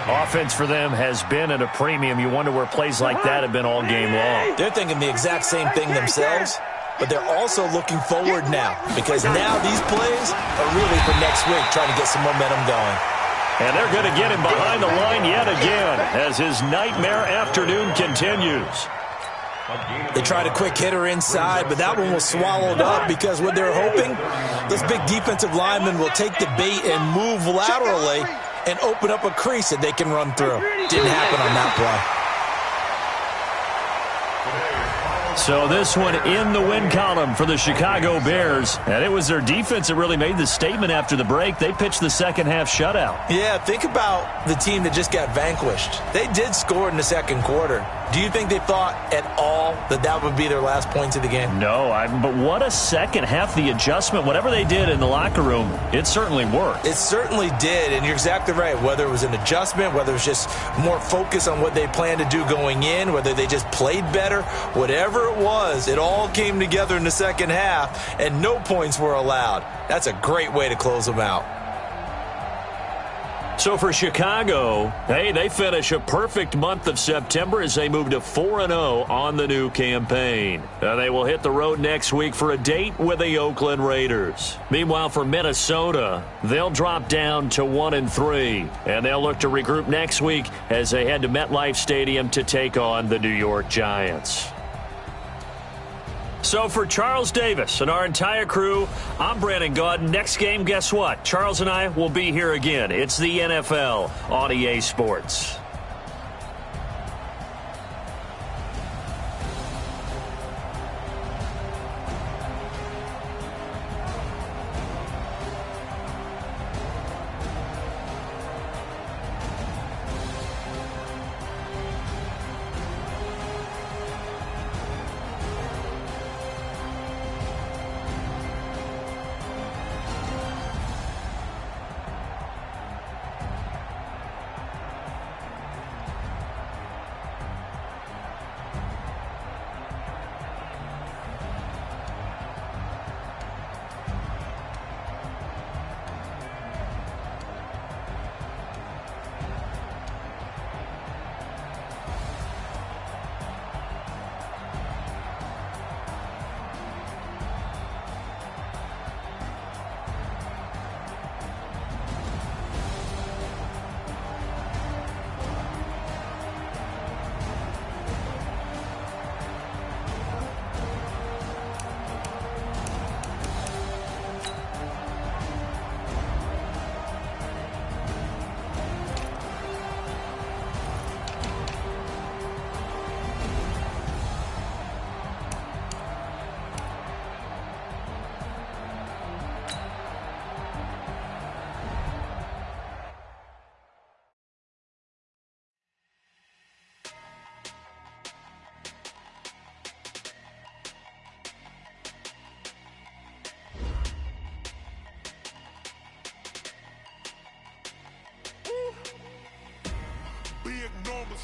Offense for them has been at a premium. You wonder where plays like that have been all game long. They're thinking the exact same thing themselves, but they're also looking forward now because now these plays are really for next week, trying to get some momentum going. And they're going to get him behind the line yet again as his nightmare afternoon continues. They tried a quick hitter inside, but that one was swallowed up because what they're hoping, those big defensive linemen will take the bait and move laterally and open up a crease that they can run through. Didn't happen on that play. So this one in the win column for the Chicago Bears. And it was their defense that really made the statement after the break. They pitched the second half shutout. Yeah, think about the team that just got vanquished. They did score in the second quarter. Do you think they thought at all that that would be their last points of the game? No, but what a second half. The adjustment, whatever they did in the locker room, it certainly worked. It certainly did, and you're exactly right. Whether it was an adjustment, whether it was just more focus on what they planned to do going in, whether they just played better, whatever it was, it all came together in the second half, and no points were allowed. That's a great way to close them out. So for Chicago, hey, they finish a perfect month of September as they move to 4-0 on the new campaign. They will hit the road next week for a date with the Oakland Raiders. Meanwhile, for Minnesota, they'll drop down to 1-3, and they'll look to regroup next week as they head to MetLife Stadium to take on the New York Giants. So for Charles Davis and our entire crew, I'm Brandon Gaudin. Next game, guess what? Charles and I will be here again. It's the NFL on EA Sports.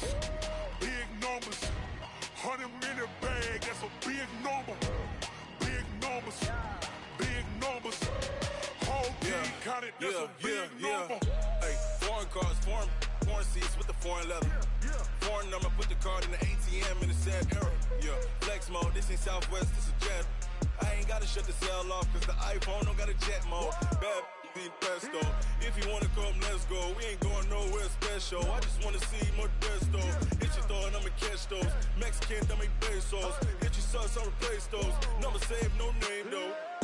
numbers, big numbers. 100 in the bag, that's a big number. Big numbers, big numbers. Whole team counted, that's a big number. Hey, foreign cars, foreign seats with the foreign leather. Foreign number, put the card in the ATM in the sad era. Yeah, flex mode, this ain't Southwest, this is jet. I ain't gotta shut the cell off, cause the iPhone don't got a jet mode. Bad be pesto. If you wanna come, let's go. We ain't going nowhere special. I just wanna see more desto. Hit your throw and I'ma catch those. Mexican, dummy pesos. Hit your sauce, I'll replace those. Number save, no name though.